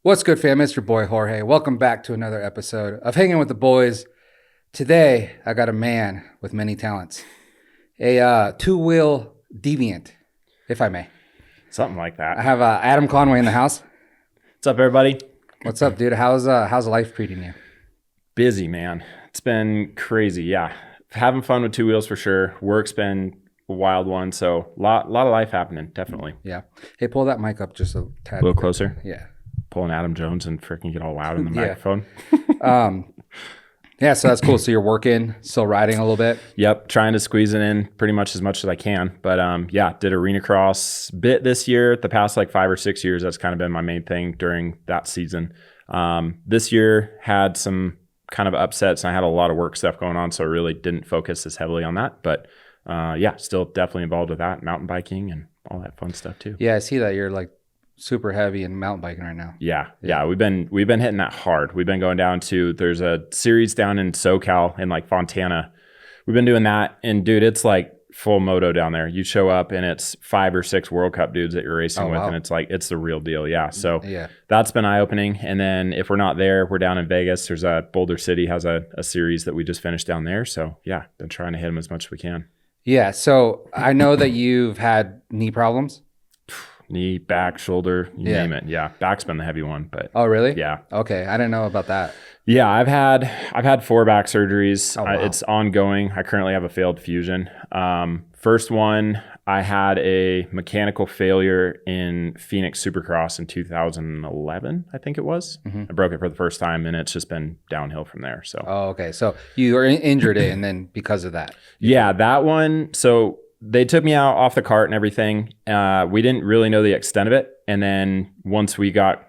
What's good, fam? It's your boy Jorge. Welcome back to another episode of Hanging with the Boys. Today, I got a man with many talents, a two-wheel deviant, if I may. Something like that. I have Adam Conway in the house. What's up, everybody? What's up, dude? How's life treating you? Busy, man. It's been crazy. Yeah, having fun with two wheels for sure. Work's been a wild one, so a lot of life happening. Definitely. Yeah. Hey, pull that mic up just a tad. A little closer. Yeah. Pulling Adam Jones and freaking get all loud in the microphone. Yeah, so that's cool. So you're working, still riding a little bit? Yep, trying to squeeze it in pretty much as much as I can. But yeah, did arena cross bit this year. The past like 5 or 6 years, that's kind of been my main thing during that season. This year had some kind of upsets, and I had a lot of work stuff going on, so I really didn't focus as heavily on that. But yeah, still definitely involved with that, mountain biking and all that fun stuff too. Yeah, I see that you're like super heavy in mountain biking right now. Yeah. We've been hitting that hard. We've been going down to, there's a series down in SoCal in like Fontana. We've been doing that, and dude, it's like full moto down there. You show up and it's 5 or 6 World Cup dudes that you're racing with, and it's like, it's the real deal. Yeah. So that's been eye-opening. And then if we're not there, we're down in Vegas. There's Boulder City has a series that we just finished down there. So yeah, been trying to hit them as much as we can. Yeah. So I know that you've had knee problems. Knee, back, shoulder, you name it. Yeah, back's been the heavy one, but oh really? Yeah. Okay, I didn't know about that. Yeah, I've had 4 back surgeries. Oh, wow. It's ongoing. I currently have a failed fusion. First one, I had a mechanical failure in Phoenix Supercross in 2011, I think it was. Mm-hmm. I broke it for the first time, and it's just been downhill from there. So. Oh, okay. So you were injured it, and then because of that. Yeah, that one. So they took me out off the cart and everything. We didn't really know the extent of it. And then once we got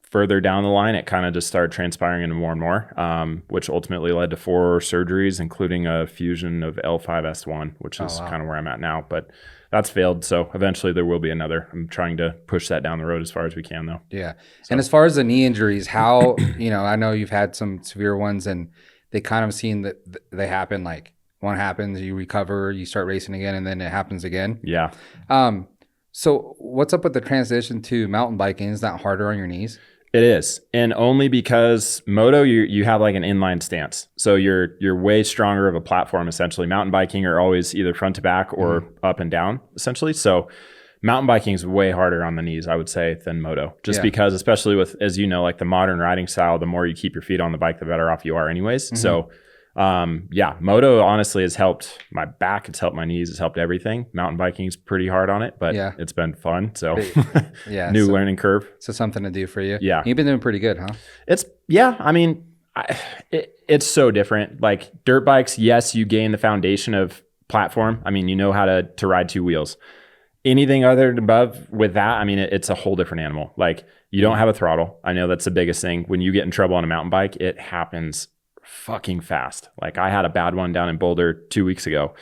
further down the line, it kind of just started transpiring into more and more, which ultimately led to 4 surgeries, including a fusion of L5S1, which is kind of where I'm at now. But that's failed. So eventually there will be another. I'm trying to push that down the road as far as we can, though. Yeah. So. And as far as the knee injuries, how, I know you've had some severe ones, and they kind of seem that they happen like, one happens, you recover, you start racing again, and then it happens again. Yeah. So what's up with the transition to mountain biking? Is that harder on your knees? It is. And only because moto, you have like an inline stance. So you're way stronger of a platform, essentially. Mountain biking are always either front to back or up and down, essentially. So mountain biking is way harder on the knees, I would say, than moto. Just because, especially with, as you know, like the modern riding style, the more you keep your feet on the bike, the better off you are anyways. Mm-hmm. So yeah, moto honestly has helped my back. It's helped my knees. It's helped everything. Mountain biking is pretty hard on it, but it's been fun. So new learning curve. So something to do for you. Yeah. You've been doing pretty good, huh? I mean, it's so different. Like dirt bikes, yes, you gain the foundation of platform. I mean, you know how to ride 2 wheels. Anything other than above with that, I mean, it's a whole different animal. Like you don't have a throttle. I know that's the biggest thing. When you get in trouble on a mountain bike, it happens fucking fast. Like I had a bad one down in Boulder 2 weeks ago,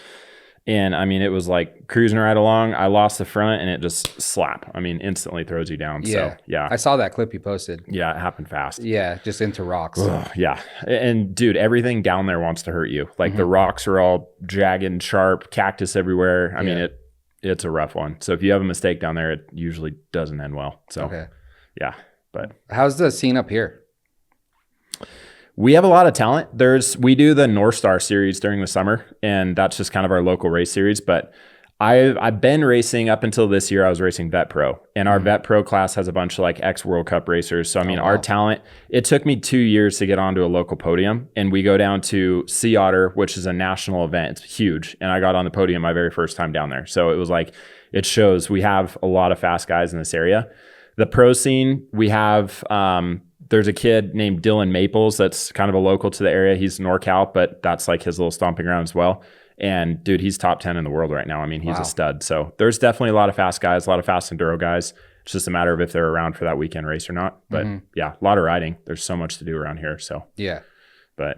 and I mean, it was like cruising right along. I lost the front, and it just slap. I mean, instantly throws you down. Yeah. So yeah, I saw that clip you posted. Yeah, it happened fast. Yeah, just into rocks. Ugh, yeah, and dude, everything down there wants to hurt you. Like the rocks are all jagged and sharp, cactus everywhere. I mean, it's a rough one. So if you have a mistake down there, it usually doesn't end well. So yeah, but how's the scene up here? We have a lot of talent. We do the North Star series during the summer, and that's just kind of our local race series. But I've been racing up until this year. I was racing Vet Pro, and our Vet Pro class has a bunch of like ex-World Cup racers. So I mean, our talent, it took me 2 years to get onto a local podium, and we go down to Sea Otter, which is a national event. It's huge. And I got on the podium my very first time down there. So it was like, it shows we have a lot of fast guys in this area. The pro scene, we have, there's a kid named Dylan Maples that's kind of a local to the area. He's NorCal, but that's like his little stomping ground as well. And dude, he's top 10 in the world right now. I mean, he's a stud. So there's definitely a lot of fast guys, a lot of fast enduro guys. It's just a matter of if they're around for that weekend race or not. But yeah, a lot of riding. There's so much to do around here. So but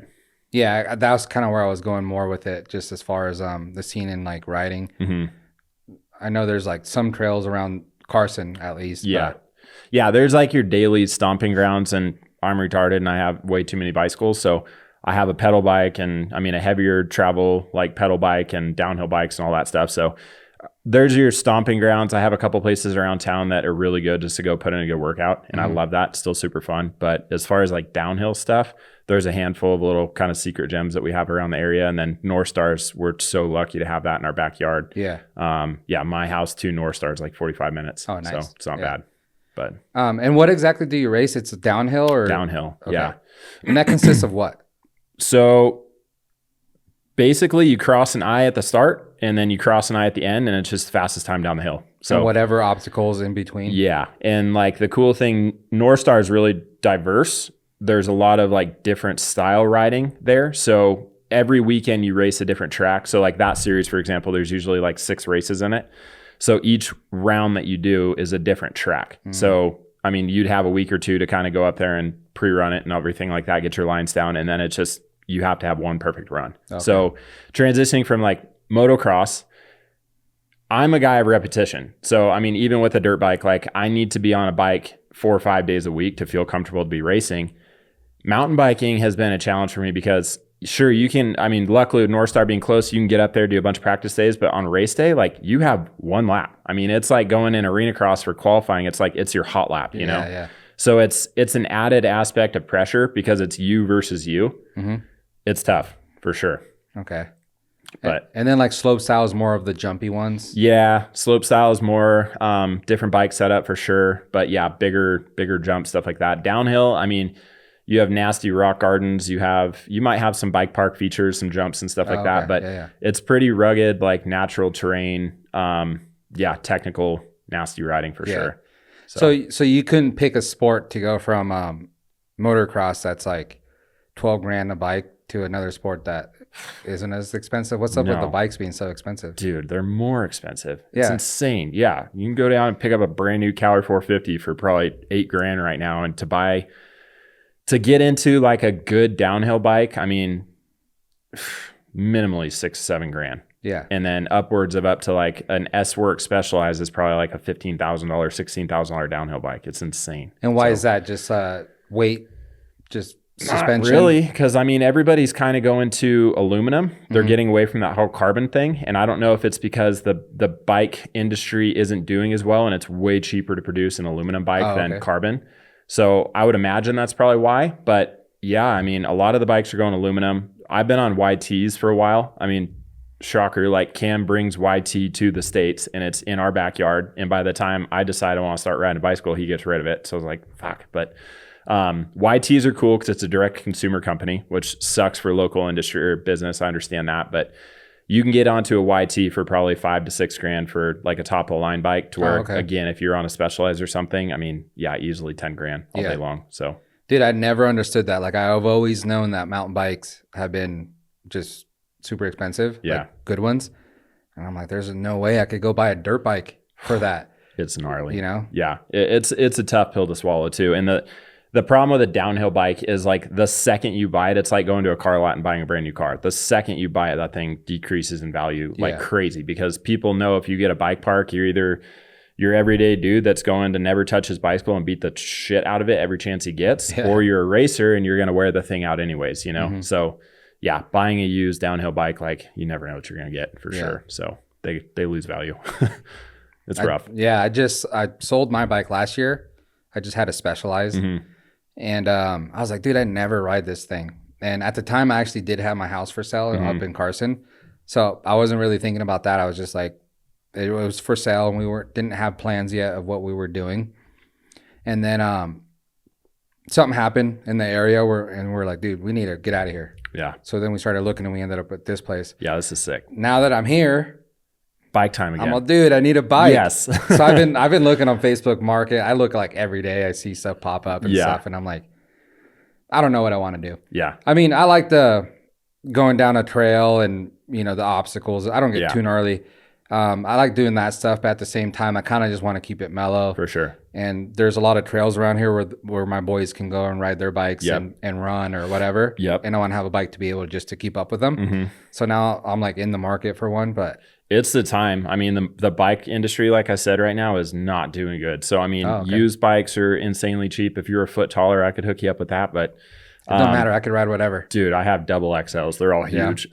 yeah, that was kind of where I was going more with it, just as far as the scene in like riding. Mm-hmm. I know there's like some trails around Carson at least. Yeah. Yeah, there's like your daily stomping grounds, and I'm retarded and I have way too many bicycles. So I have a pedal bike, and I mean a heavier travel like pedal bike and downhill bikes and all that stuff. So there's your stomping grounds. I have a couple places around town that are really good just to go put in a good workout. And I love that. Still super fun. But as far as like downhill stuff, there's a handful of little kind of secret gems that we have around the area. And then North Stars, we're so lucky to have that in our backyard. Yeah. My house to North Stars, like 45 minutes. Oh, nice. So it's not bad. But and what exactly do you race? It's downhill or? Downhill. Okay. Yeah. And that consists of what? So basically you cross an eye at the start and then you cross an eye at the end, and it's just fastest time down the hill. So and whatever obstacles in between. Yeah. And like the cool thing, North Star is really diverse. There's a lot of like different style riding there. So every weekend you race a different track. So like that series, for example, there's usually like 6 races in it. So each round that you do is a different track. So, I mean, you'd have a week or two to kind of go up there and pre-run it and everything like that, get your lines down. And then it's just, you have to have one perfect run. Okay. So transitioning from like motocross, I'm a guy of repetition. So, I mean, even with a dirt bike, like I need to be on a bike 4 or 5 days a week to feel comfortable to be racing. Mountain biking has been a challenge for me because sure, you can, I mean, luckily with North Star being close, you can get up there, do a bunch of practice days, but on race day, like you have one lap. I mean, it's like going in arena cross for qualifying. It's like, it's your hot lap, you know? Yeah. So it's an added aspect of pressure because it's you versus you. It's tough for sure. Okay. But and then like slope style is more of the jumpy ones. Yeah. Slope style is more, different bike setup for sure. But yeah, bigger jump, stuff like that. Downhill, I mean, you have nasty rock gardens. You might have some bike park features, some jumps and stuff like that, but it's pretty rugged, like natural terrain. Technical, nasty riding for sure. So you couldn't pick a sport to go from motocross that's like 12 grand a bike to another sport that isn't as expensive. What's up with the bikes being so expensive? Dude, they're more expensive. It's insane. Yeah. You can go down and pick up a brand new Cali 450 for probably 8 grand right now. And to get into like a good downhill bike, I mean, minimally 6-7 grand. Yeah. And then upwards of up to like an S-Work Specialized is probably like a $15,000, $16,000 downhill bike. It's insane. And why is that? Just weight, just suspension? Not really, because I mean, everybody's kind of going to aluminum. They're getting away from that whole carbon thing. And I don't know if it's because the bike industry isn't doing as well and it's way cheaper to produce an aluminum bike than carbon. So I would imagine that's probably why. But yeah, I mean, a lot of the bikes are going aluminum. I've been on YTs for a while. I mean, shocker, like Cam brings YT to the States and it's in our backyard. And by the time I decide I want to start riding a bicycle, he gets rid of it. So I was like, fuck. But YTs are cool because it's a direct consumer company, which sucks for local industry or business. I understand that. But you can get onto a YT for probably 5 to 6 grand for like a top of the line bike to where, again, if you're on a Specialized or something, I mean, yeah, easily 10 grand all day long. So, dude, I never understood that. Like I've always known that mountain bikes have been just super expensive. Like good ones. And I'm like, there's no way I could go buy a dirt bike for that. It's gnarly. You know? Yeah. It's a tough pill to swallow too. And the problem with a downhill bike is like the second you buy it, it's like going to a car lot and buying a brand new car. The second you buy it, that thing decreases in value like crazy because people know if you get a bike park, you're either your everyday dude that's going to never touch his bicycle and beat the shit out of it every chance he gets, or you're a racer and you're going to wear the thing out anyways, you know? So yeah, buying a used downhill bike, like you never know what you're going to get for sure. So they lose value. It's rough. I sold my bike last year. I just had a Specialized. And I was like, dude, I never ride this thing. And at the time, I actually did have my house for sale up in Carson. So I wasn't really thinking about that. I was just like, it was for sale and we didn't have plans yet of what we were doing. And then something happened in the area and we're like, dude, we need to get out of here. Yeah. So then we started looking and we ended up at this place. Yeah, this is sick. Now that I'm here, bike time again. I'm like, dude, I need a bike. Yes. So I've been looking on Facebook Market. I look like every day. I see stuff pop up and stuff, and I'm like, I don't know what I want to do. Yeah. I mean, I like the going down a trail and the obstacles. I don't get too gnarly. I like doing that stuff, but at the same time, I kind of just want to keep it mellow. For sure. And there's a lot of trails around here where my boys can go and ride their bikes and run or whatever. Yep. And I want to have a bike to be able to just to keep up with them. So now I'm like in the market for one, but it's the time. I mean, the bike industry, like I said, right now is not doing good. So, I mean, used bikes are insanely cheap. If you're a foot taller, I could hook you up with that. But It doesn't matter. I could ride whatever. Dude, I have double XLs. They're all huge.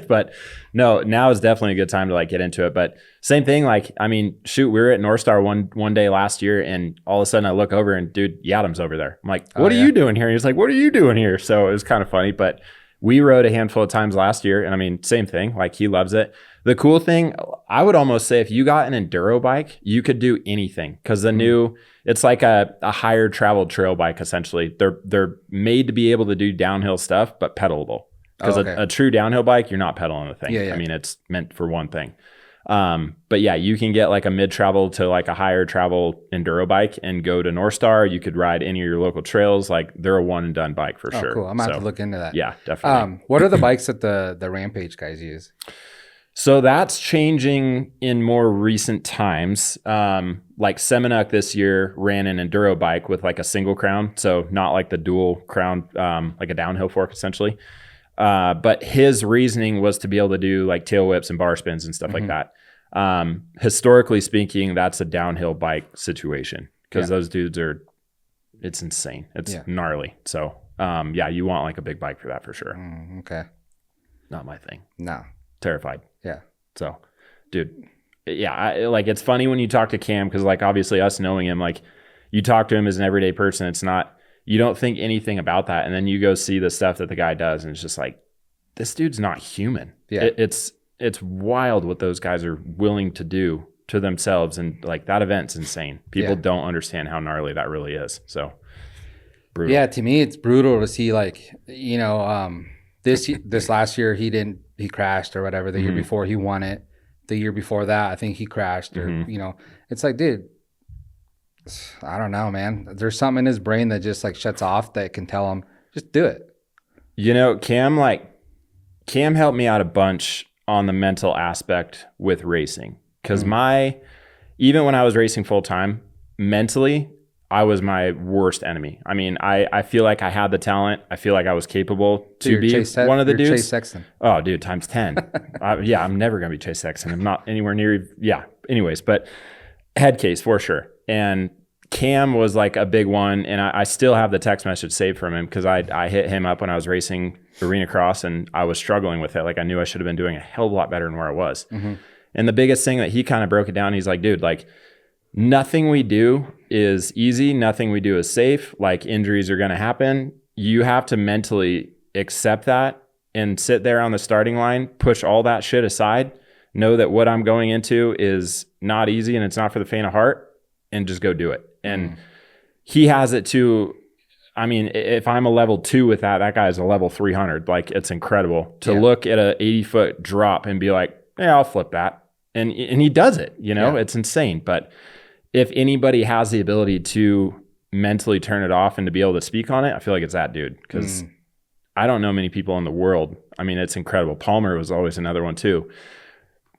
But no, now is definitely a good time to like get into it. But same thing, like, I mean, shoot, we were at North Star one day last year, and all of a sudden I look over and dude, Yadam's over there. I'm like, what are you doing here? And he's like, what are you doing here? So it was kind of funny, but we rode a handful of times last year, and I mean, same thing, like he loves it. The cool thing, I would almost say if you got an enduro bike, you could do anything, because the new, it's like a higher traveled trail bike, essentially. They're made to be able to do downhill stuff, but pedalable. Because a true downhill bike, you're not pedaling the thing. I mean, it's meant for one thing. But yeah, you can get like a mid-travel to like a higher travel enduro bike and go to North Star. You could ride any of your local trails. Like they're a one and done bike for sure. Cool. I'm going to have to look into that. Yeah, definitely. What are the bikes that the Rampage guys use? So that's changing in more recent times. Like Seminuk this year ran an enduro bike with like a single crown. So not like the dual crown, like a downhill fork essentially. But his reasoning was to be able to do like tail whips and bar spins and stuff like that. Historically speaking, that's a downhill bike situation, because those dudes it's insane. It's gnarly. So yeah, you want like a big bike for that for sure. Okay. Not my thing. No. Terrified. Yeah. So, dude, yeah, like it's funny when you talk to Cam, because like obviously us knowing him, like you talk to him as an everyday person, it's not, you don't think anything about that, and then you go see the stuff that the guy does, and it's just like, this dude's not human. Yeah. It's wild what those guys are willing to do to themselves, and like that event's insane. People don't understand how gnarly that really is. So brutal. Yeah, to me it's brutal to see, like, you know, this last year he crashed or whatever. The year before he won it. The year before that, I think he crashed, or you know, it's like, dude, I don't know, man. There's something in his brain that just like shuts off that can tell him, just do it. You know, Cam helped me out a bunch on the mental aspect with racing, because even when I was racing full time, mentally, I was my worst enemy. I mean, I feel like I had the talent. I feel like I was capable to be one of the dudes. Chase Sexton. Oh, dude, times 10. Yeah, I'm never going to be Chase Sexton. I'm not anywhere near. Yeah. Anyways, but head case for sure. And Cam was like a big one. And I still have the text message saved from him, because I hit him up when I was racing arena cross and I was struggling with it. Like I knew I should have been doing a hell of a lot better than where I was. And the biggest thing that he kind of broke it down, he's like, dude, like, nothing we do is easy. Nothing we do is safe. Like injuries are going to happen. You have to mentally accept that and sit there on the starting line, push all that shit aside, know that what I'm going into is not easy and it's not for the faint of heart, and just go do it. And he has it too. I mean, if I'm a level 2 with that guy's a level 300. Like it's incredible to look at a 80-foot drop and be like, yeah, I'll flip that. And he does it, you know, it's insane. But if anybody has the ability to mentally turn it off and to be able to speak on it, I feel like it's that dude, because I don't know many people in the world. I mean, it's incredible. Palmer was always another one too.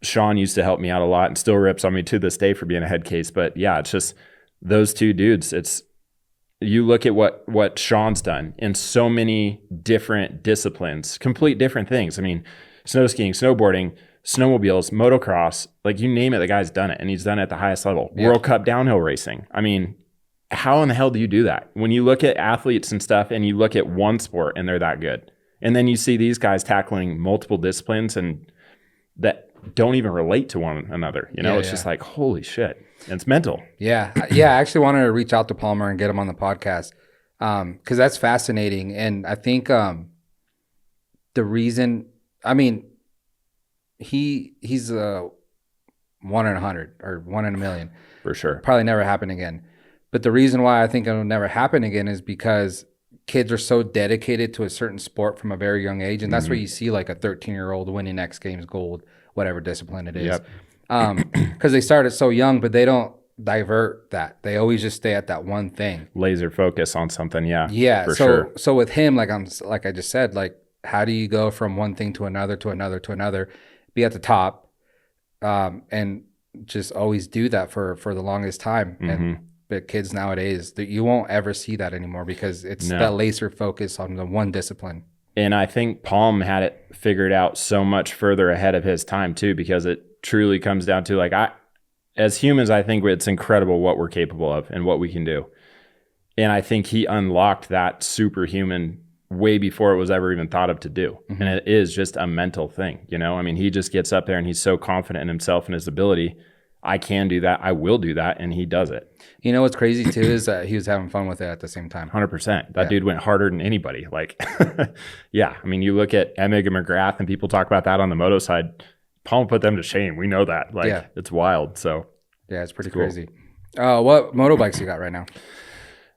Sean used to help me out a lot and still rips on me to this day for being a head case. But yeah, it's just those two dudes. It's, you look at what Sean's done in so many different disciplines, complete different things. I mean, snow skiing, snowboarding, snowmobiles, motocross, like you name it, the guy's done it, and he's done it at the highest level. World Cup downhill racing. I mean, how in the hell do you do that? When you look at athletes and stuff and you look at one sport and they're that good, and then you see these guys tackling multiple disciplines and that don't even relate to one another, you know, it's just like, holy shit. And it's mental. Yeah. I actually wanted to reach out to Palmer and get him on the podcast, because that's fascinating. And I think the reason, I mean, he's a 1 in 100 or 1 in a million for sure. Probably never happen again. But the reason why I think it'll never happen again is because kids are so dedicated to a certain sport from a very young age, and that's where you see like a 13-year-old winning X Games gold, whatever discipline it is. Because they started so young, but they don't divert that. They always just stay at that one thing. Laser focus on something. Yeah. For sure. So with him, like I just said, like, how do you go from one thing to another, to another, to another, be at the top, and just always do that for the longest time. And but kids nowadays, that you won't ever see that anymore, because it's that laser focus on the one discipline. And I think Palm had it figured out so much further ahead of his time too, because it truly comes down to, like, as humans, I think it's incredible what we're capable of and what we can do. And I think he unlocked that superhuman way before it was ever even thought of to do. And it is just a mental thing, you know? I mean, he just gets up there and he's so confident in himself and his ability. I can do that. I will do that. And he does it. You know what's crazy too is that he was having fun with it at the same time. 100%. That dude went harder than anybody. Like, yeah. I mean, you look at Emig and McGrath and people talk about that on the moto side. Paul put them to shame. We know that. Like, it's wild. So, yeah, it's pretty crazy. What motorbikes you got right now?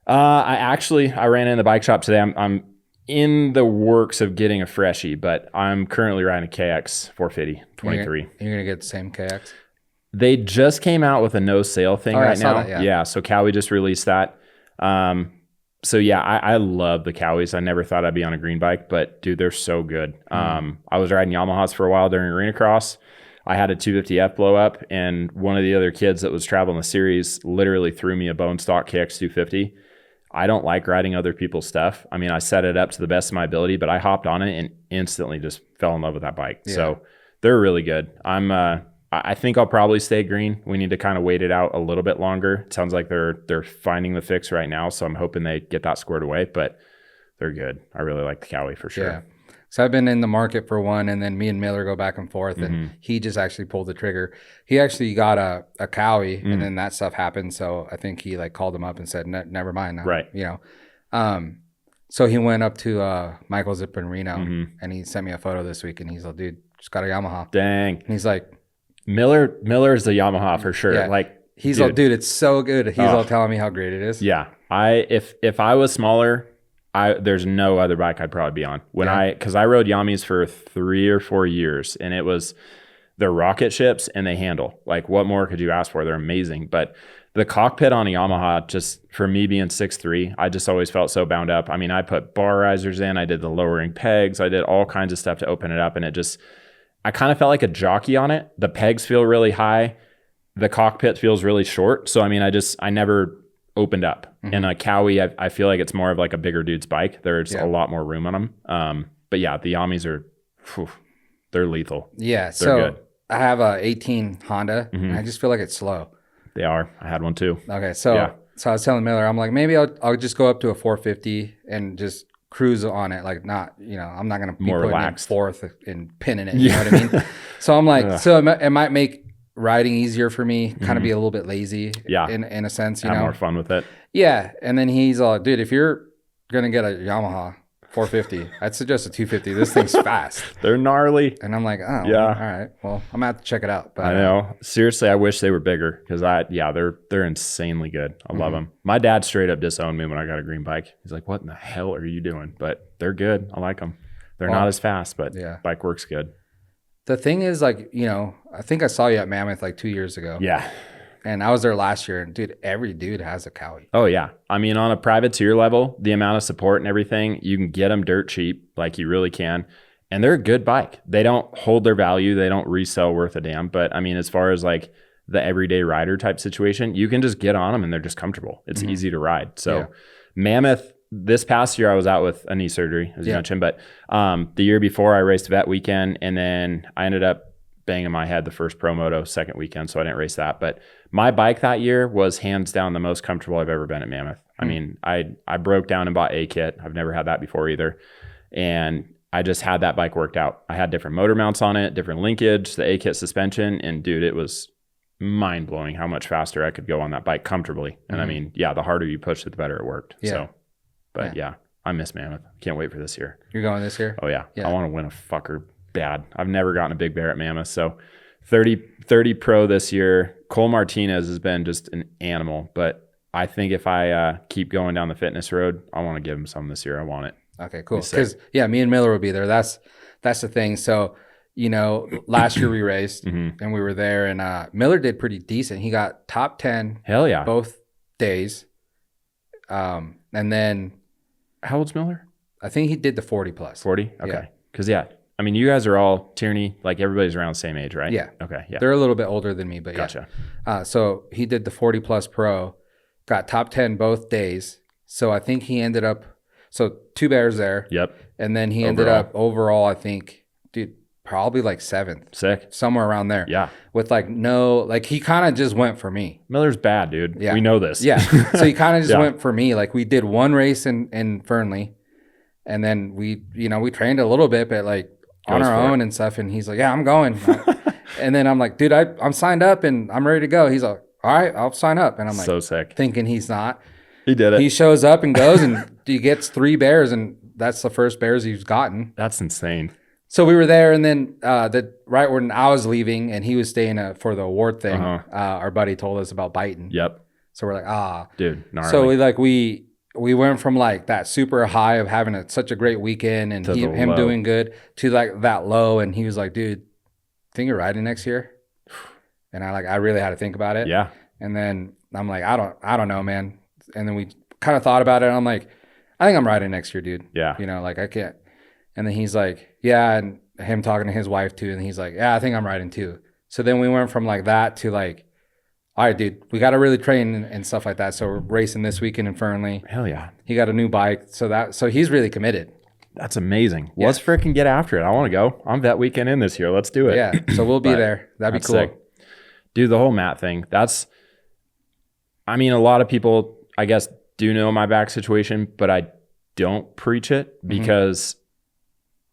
I ran in the bike shop today. I'm in the works of getting a freshie, but I'm currently riding a KX 450 23. You're gonna get the same KX? They just came out with a no sale thing right now. That, yeah. So Cowie just released that. So yeah, I love the Cowies. I never thought I'd be on a green bike, but dude, they're so good. I was riding Yamahas for a while during Arena Cross. I had a 250F blow up, and one of the other kids that was traveling the series literally threw me a bone stock KX 250. I don't like riding other people's stuff. I mean, I set it up to the best of my ability, but I hopped on it and instantly just fell in love with that bike. Yeah. So they're really good. I think I'll probably stay green. We need to kind of wait it out a little bit longer. It sounds like they're finding the fix right now, so I'm hoping they get that squared away, but they're good. I really like the Cowie for sure. Yeah. So I've been in the market for one, and then me and Miller go back and forth, and he just actually pulled the trigger. He actually got a Cowie, and then that stuff happened. So I think he like called him up and said, "Never mind." Now, right? You know. So he went up to Michael's up in Reno, and he sent me a photo this week, and he's like, "Dude, just got a Yamaha." Dang. And he's like, Miller's the Yamaha for sure. Yeah. Like he's all, dude, it's so good. He's all telling me how great it is. Yeah. If I was smaller, there's no other bike I'd probably be on. Because I rode Yamis for 3 or 4 years, and it was they're rocket ships and they handle. Like, what more could you ask for? They're amazing. But the cockpit on a Yamaha, just for me being 6'3", I just always felt so bound up. I mean, I put bar risers in, I did the lowering pegs, I did all kinds of stuff to open it up, and I kind of felt like a jockey on it. The pegs feel really high. The cockpit feels really short. So, I mean, I never opened up. And a Cowie, I feel like it's more of like a bigger dude's bike. There's a lot more room on them. But yeah, the Yamis are, they're lethal. Yeah. They're so good. I have a 18 Honda, and I just feel like it's slow. They are. I had one too. Okay. So I was telling Miller, I'm like, maybe I'll just go up to a 450 and just cruise on it. Like, not, you know, I'm not going to be more putting relaxed. in fourth and pinning it. You know what I mean? So I'm like, so it might make riding easier for me, kind of be a little bit lazy in a sense, you know, more fun with it. Yeah. And then he's all, dude, if you're going to get a Yamaha 450, I'd suggest a 250. This thing's fast. They're gnarly. And I'm like, oh, yeah. All right. Well, I'm going to have to check it out. But I know. Seriously, I wish they were bigger because they're insanely good. I love them. My dad straight up disowned me when I got a green bike. He's like, what in the hell are you doing? But they're good. I like them. They're not as fast, but bike works good. The thing is, like, you know, I think I saw you at Mammoth like 2 years ago. Yeah. And I was there last year, and dude, every dude has a Cowie. Oh yeah. I mean, on a privateer level, the amount of support and everything, you can get them dirt cheap, like you really can. And they're a good bike. They don't hold their value. They don't resell worth a damn. But I mean, as far as like the everyday rider type situation, you can just get on them and they're just comfortable. It's easy to ride. So Mammoth, this past year I was out with a knee surgery, as you mentioned, but the year before I raced vet weekend, and then I ended up banging my head the first pro moto second weekend, so I didn't race that. But my bike that year was hands down the most comfortable I've ever been at Mammoth. I mean, I broke down and bought a kit. I've never had that before either. And I just had that bike worked out. I had different motor mounts on it, different linkage, the A-kit suspension, and dude, it was mind-blowing how much faster I could go on that bike comfortably. And I mean, the harder you pushed it, the better it worked. Yeah. So, but I miss Mammoth. Can't wait for this year. You're going this year? Oh yeah. I want to win a fucker bad. I've never gotten a big bear at Mammoth. So 30 pro this year. Cole Martinez has been just an animal, but I think if I keep going down the fitness road, I want to give him some this year. I want it. Okay, cool. Because me and Miller will be there. That's the thing. So, you know, last year we raced and we were there, and Miller did pretty decent. He got top 10. Hell yeah. Both days. And then how old's Miller? I think he did the 40 plus. 40? Okay. Because I mean, you guys are all Tierney, like everybody's around the same age, right? Yeah. Okay. Yeah. They're a little bit older than me, but gotcha. So he did the 40 plus pro, got top 10 both days. So I think he ended up, so 2 bears there. Yep. And then he ended up overall, I think, dude, probably like 7th. Sick. Somewhere around there. Yeah. With like he kind of just went for me. Miller's bad, dude. Yeah. We know this. Yeah. So he kind of just went for me. Like we did one race in Fernley. And then we trained a little bit, but like on our own and stuff. And he's like, yeah, I'm going. And then I'm like, dude, I'm signed up and I'm ready to go. He's like, all right, I'll sign up. And I'm like, so sick. Thinking he's not. He did it. He shows up and goes and he gets 3 bears, and that's the first bears he's gotten. That's insane. So we were there, and then right when I was leaving and he was staying for the award thing, our buddy told us about biting. Yep. So we're like, dude, gnarly. So we went from like that super high of having such a great weekend and him doing good to like that low, and he was like, dude, think you're riding next year? And I really had to think about it. Yeah. And then I'm like, I don't know, man. And then we kind of thought about it. And I'm like, I think I'm riding next year, dude. Yeah. Like I can't. And then he's like, yeah. And him talking to his wife too. And he's like, yeah, I think I'm riding too. So then we went from like that to like, all right, dude, we got to really train and stuff like that. So we're racing this weekend in Fernley. Hell yeah. He got a new bike. So he's really committed. That's amazing. Yeah. Let's freaking get after it. I want to go. I'm vet weekend in this year. Let's do it. Yeah. So we'll be there. That'd be cool. Sick. Dude, the whole Matt thing, a lot of people, I guess, do know my back situation, but I don't preach it because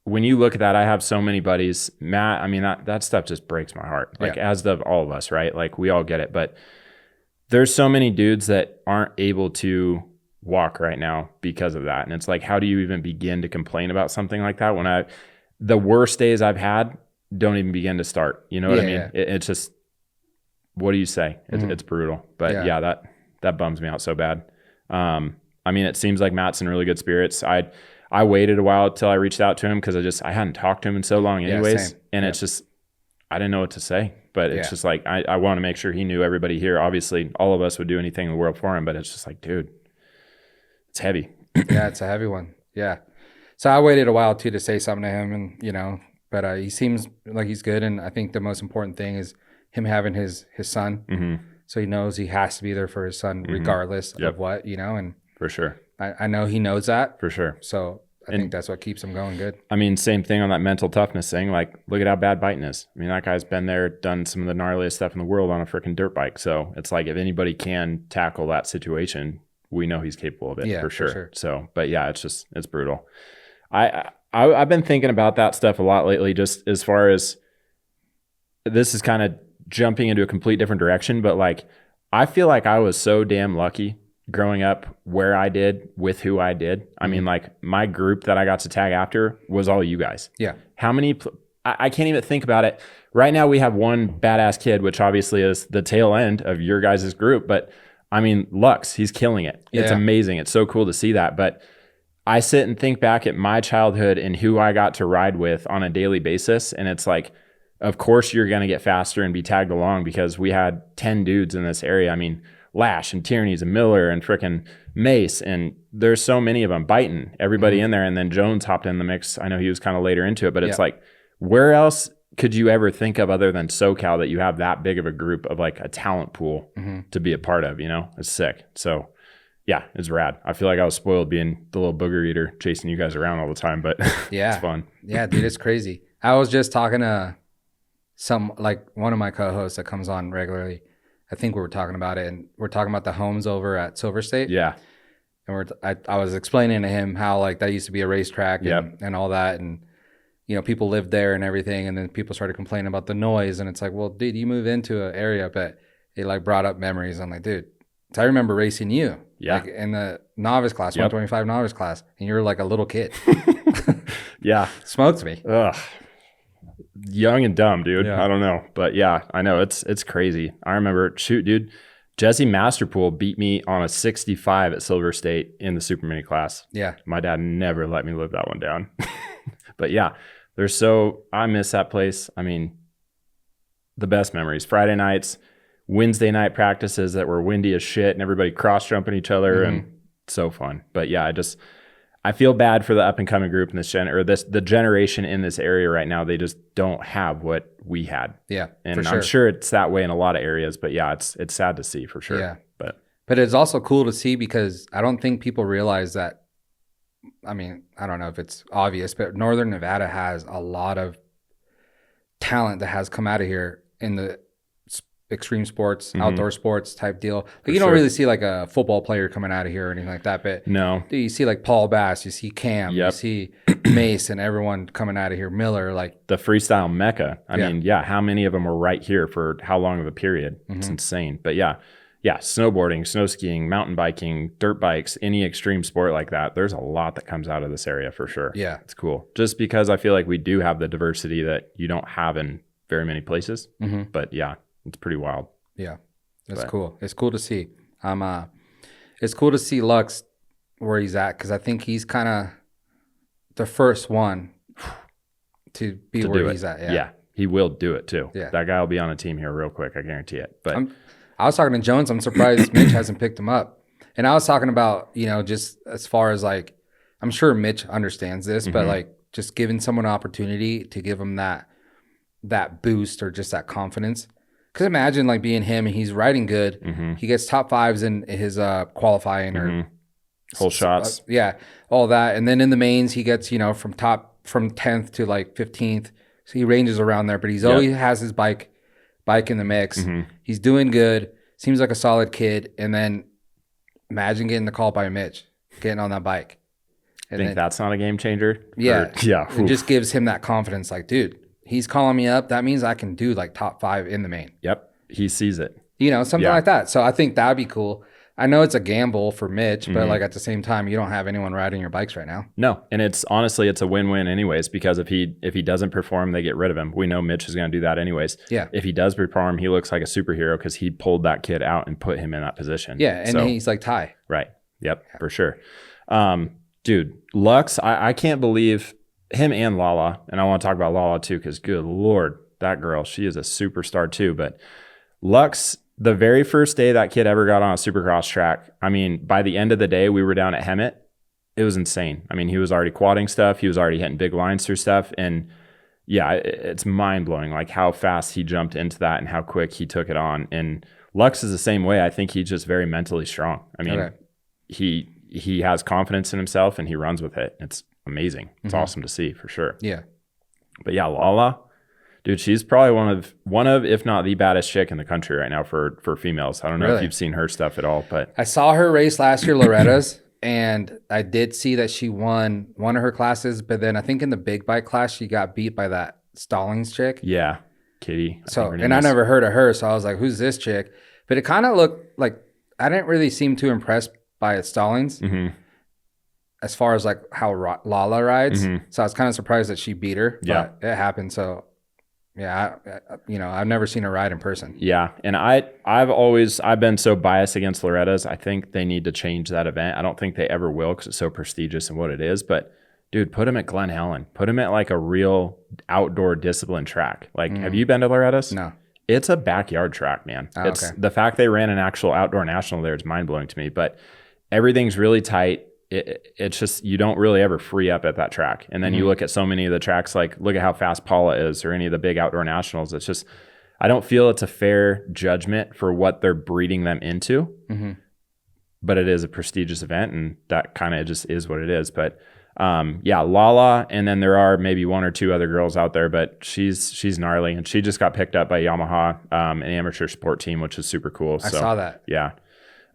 when you look at that, I have so many buddies. Matt, that stuff just breaks my heart. Like, as does all of us, right? Like, we all get it. But there's so many dudes that aren't able to walk right now because of that. And it's like, how do you even begin to complain about something like that when the worst days I've had don't even begin to start? You know what I mean? Yeah. It's just, what do you say? It's brutal. But that bums me out so bad. It seems like Matt's in really good spirits. I waited a while till I reached out to him because I hadn't talked to him in so long anyways. And it's just, I didn't know what to say, but it's just like, I want to make sure he knew everybody here. Obviously all of us would do anything in the world for him, but it's just like, dude, it's heavy. Yeah, it's a heavy one. Yeah. So I waited a while too to say something to him, and but he seems like he's good. And I think the most important thing is him having his son. So he knows he has to be there for his son regardless of what, and for sure. I know he knows that for sure. So I think that's what keeps him going good. Same thing on that mental toughness thing. Like, look at how bad biting is. That guy's been there, done some of the gnarliest stuff in the world on a freaking dirt bike. So it's like, if anybody can tackle that situation, we know he's capable of it for sure. So, but yeah, it's brutal. I've been thinking about that stuff a lot lately, just as far as, this is kind of jumping into a complete different direction, but like, I feel like I was so damn lucky growing up where I did with who I did. Like, my group that I got to tag after was all you guys. Yeah. How many, I can't even think about it. Right now we have one badass kid, which obviously is the tail end of your guys' group, but Lux, he's killing it. It's amazing. It's so cool to see that. But I sit and think back at my childhood and who I got to ride with on a daily basis. And it's like, of course you're going to get faster and be tagged along because we had 10 dudes in this area. Lash and Tierney's and Miller and frickin' Mace. And there's so many of them biting everybody in there. And then Jones hopped in the mix. I know he was kind of later into it, but it's like, where else could you ever think of other than SoCal that you have that big of a group of like a talent pool to be a part of, It's sick. So yeah, it's rad. I feel like I was spoiled being the little booger eater chasing you guys around all the time, but it's fun. Yeah, dude, it's crazy. I was just talking to one of my co-hosts that comes on regularly. I think we were talking about it, and we're talking about the homes over at Silver State. Yeah. And I was explaining to him how like that used to be a racetrack and all that. And, people lived there and everything. And then people started complaining about the noise. And it's like, well, dude, you move into an area, but it like brought up memories. I'm like, dude, I remember racing you like in the novice class, 125 novice class. And you were like a little kid. Yeah. Smoked me. Ugh. Young and dumb, dude. Yeah. I don't know. But yeah, I know it's crazy. I remember, dude, Jesse Masterpool beat me on a 65 at Silver State in the super mini class. Yeah. My dad never let me live that one down. But yeah, I miss that place. The best memories. Friday nights, Wednesday night practices that were windy as shit and everybody cross jumping each other and so fun. But yeah, I feel bad for the up and coming group in the generation in this area right now. They just don't have what we had. Yeah, and I'm sure it's that way in a lot of areas. But yeah, it's sad to see for sure. Yeah, but it's also cool to see because I don't think people realize that. I don't know if it's obvious, but Northern Nevada has a lot of talent that has come out of here in the extreme sports, outdoor sports type deal. Like you sure. don't really see like a football player coming out of here or anything like that. But No. dude, you see like Paul Bass, you see Cam, you see Mace and everyone coming out of here, Miller, like the freestyle mecca. I Yeah. mean, yeah, how many of them were right here for how long of a period? It's insane. But yeah, snowboarding, snow skiing, mountain biking, dirt bikes, any extreme sport like that. There's a lot that comes out of this area for sure. Yeah. It's cool. Just because I feel like we do have the diversity that you don't have in very many places. But yeah, it's pretty wild. Yeah. It's cool. It's cool to see. It's cool to see Lux where he's at because I think he's kind of the first one to be where he's at. Yeah, he will do it too. Yeah. That guy will be on a team here real quick. I guarantee it. But I was talking to Jones. I'm surprised Mitch hasn't picked him up. And I was talking about, you know, just as far as like, I'm sure Mitch understands this, but like just giving someone an opportunity to give him that boost or just that confidence. Because imagine like being him and he's riding good. He gets top fives in his qualifying or whole shots. All that. And then in the mains, he gets, you know, from 10th to like 15th. So he ranges around there, but he's always has his bike in the mix. He's doing good. Seems like a solid kid. And then imagine getting the call by Mitch, getting on that bike. And think that's not a game changer? Yeah. Yeah. It just gives him that confidence. Like, dude, he's calling me up. That means I can do like top 5 in the main. Yep. He sees it. You know, something like that. So I think that'd be cool. I know it's a gamble for Mitch, but like at the same time, you don't have anyone riding your bikes right now. No, and it's honestly it's a win-win anyways because if he doesn't perform, they get rid of him. We know Mitch is going to do that anyways. Yeah. If he does perform, he looks like a superhero because he pulled that kid out and put him in that position. Yeah, and he's like Ty. Right. Yep. Yeah. For sure. Dude, Lux, I can't believe him and Lala, and I want to talk about Lala too because good Lord, that girl, she is a superstar too. But Lux. The very first day that kid ever got on a supercross track, I mean, by the end of the day, we were down at Hemet. It was insane. I mean, he was already quadding stuff. He was already hitting big lines through stuff. And yeah, it's mind-blowing, like how fast he jumped into that and how quick he took it on. And Lux is the same way. I think he's just very mentally strong. I mean, he has confidence in himself and he runs with it. It's amazing. It's awesome to see for sure. Yeah. But yeah, Lala. Dude, she's probably one of, if not the baddest chick in the country right now for females. I don't know if you've seen her stuff at all, but I saw her race last year, Loretta's, and I did see that she won one of her classes. But then I think in the big bike class, she got beat by that Stallings chick. Yeah, Katie. So, and I never heard of her, so I was like, "Who's this chick?" But it kind of looked like I didn't really seem too impressed by Stallings as far as like how Lala rides. So I was kind of surprised that she beat her. But it happened. So. Yeah, I've never seen her ride in person. Yeah, and I've been so biased against Loretta's. I think they need to change that event. I don't think they ever will because it's so prestigious and what it is. But dude, put him at Glen Helen. Put him at like a real outdoor discipline track. Like, have you been to Loretta's? No. It's a backyard track, man. It's the fact they ran an actual outdoor national there is mind blowing to me. But everything's really tight. It's just you don't really ever free up at that track. And then you look at so many of the tracks, like look at how fast Paula is or any of the big outdoor nationals. It's just I don't feel it's a fair judgment for what they're breeding them into. But it is a prestigious event, and that kind of just is what it is. But yeah, Lala, and then there are maybe one or two other girls out there, but she's gnarly, and she just got picked up by Yamaha, an amateur sport team, which is super cool. I saw that. Yeah.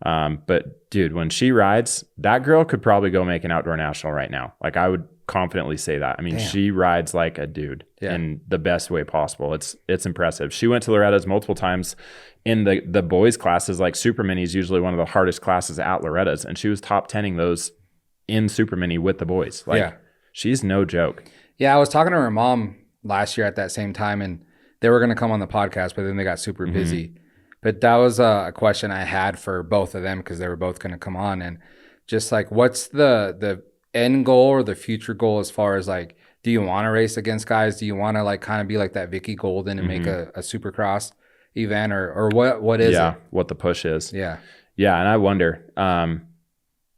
But dude, when she rides, that girl could probably go make an outdoor national right now. Like I would confidently say that. I mean, she rides like a dude in the best way possible. It's impressive. She went to Loretta's multiple times in the boys classes. Like Super Mini is usually one of the hardest classes at Loretta's, and she was top 10ing those in Super Mini with the boys. Like she's no joke. Yeah. I was talking to her mom last year at that same time, and they were going to come on the podcast, but then they got super busy. But that was a question I had for both of them because they were both going to come on. And just like, what's the end goal or the future goal as far as like, do you want to race against guys? Do you want to like kind of be like that Vicky Golden and make a supercross event or what is it? Yeah, what the push is. Yeah. Yeah, and I wonder.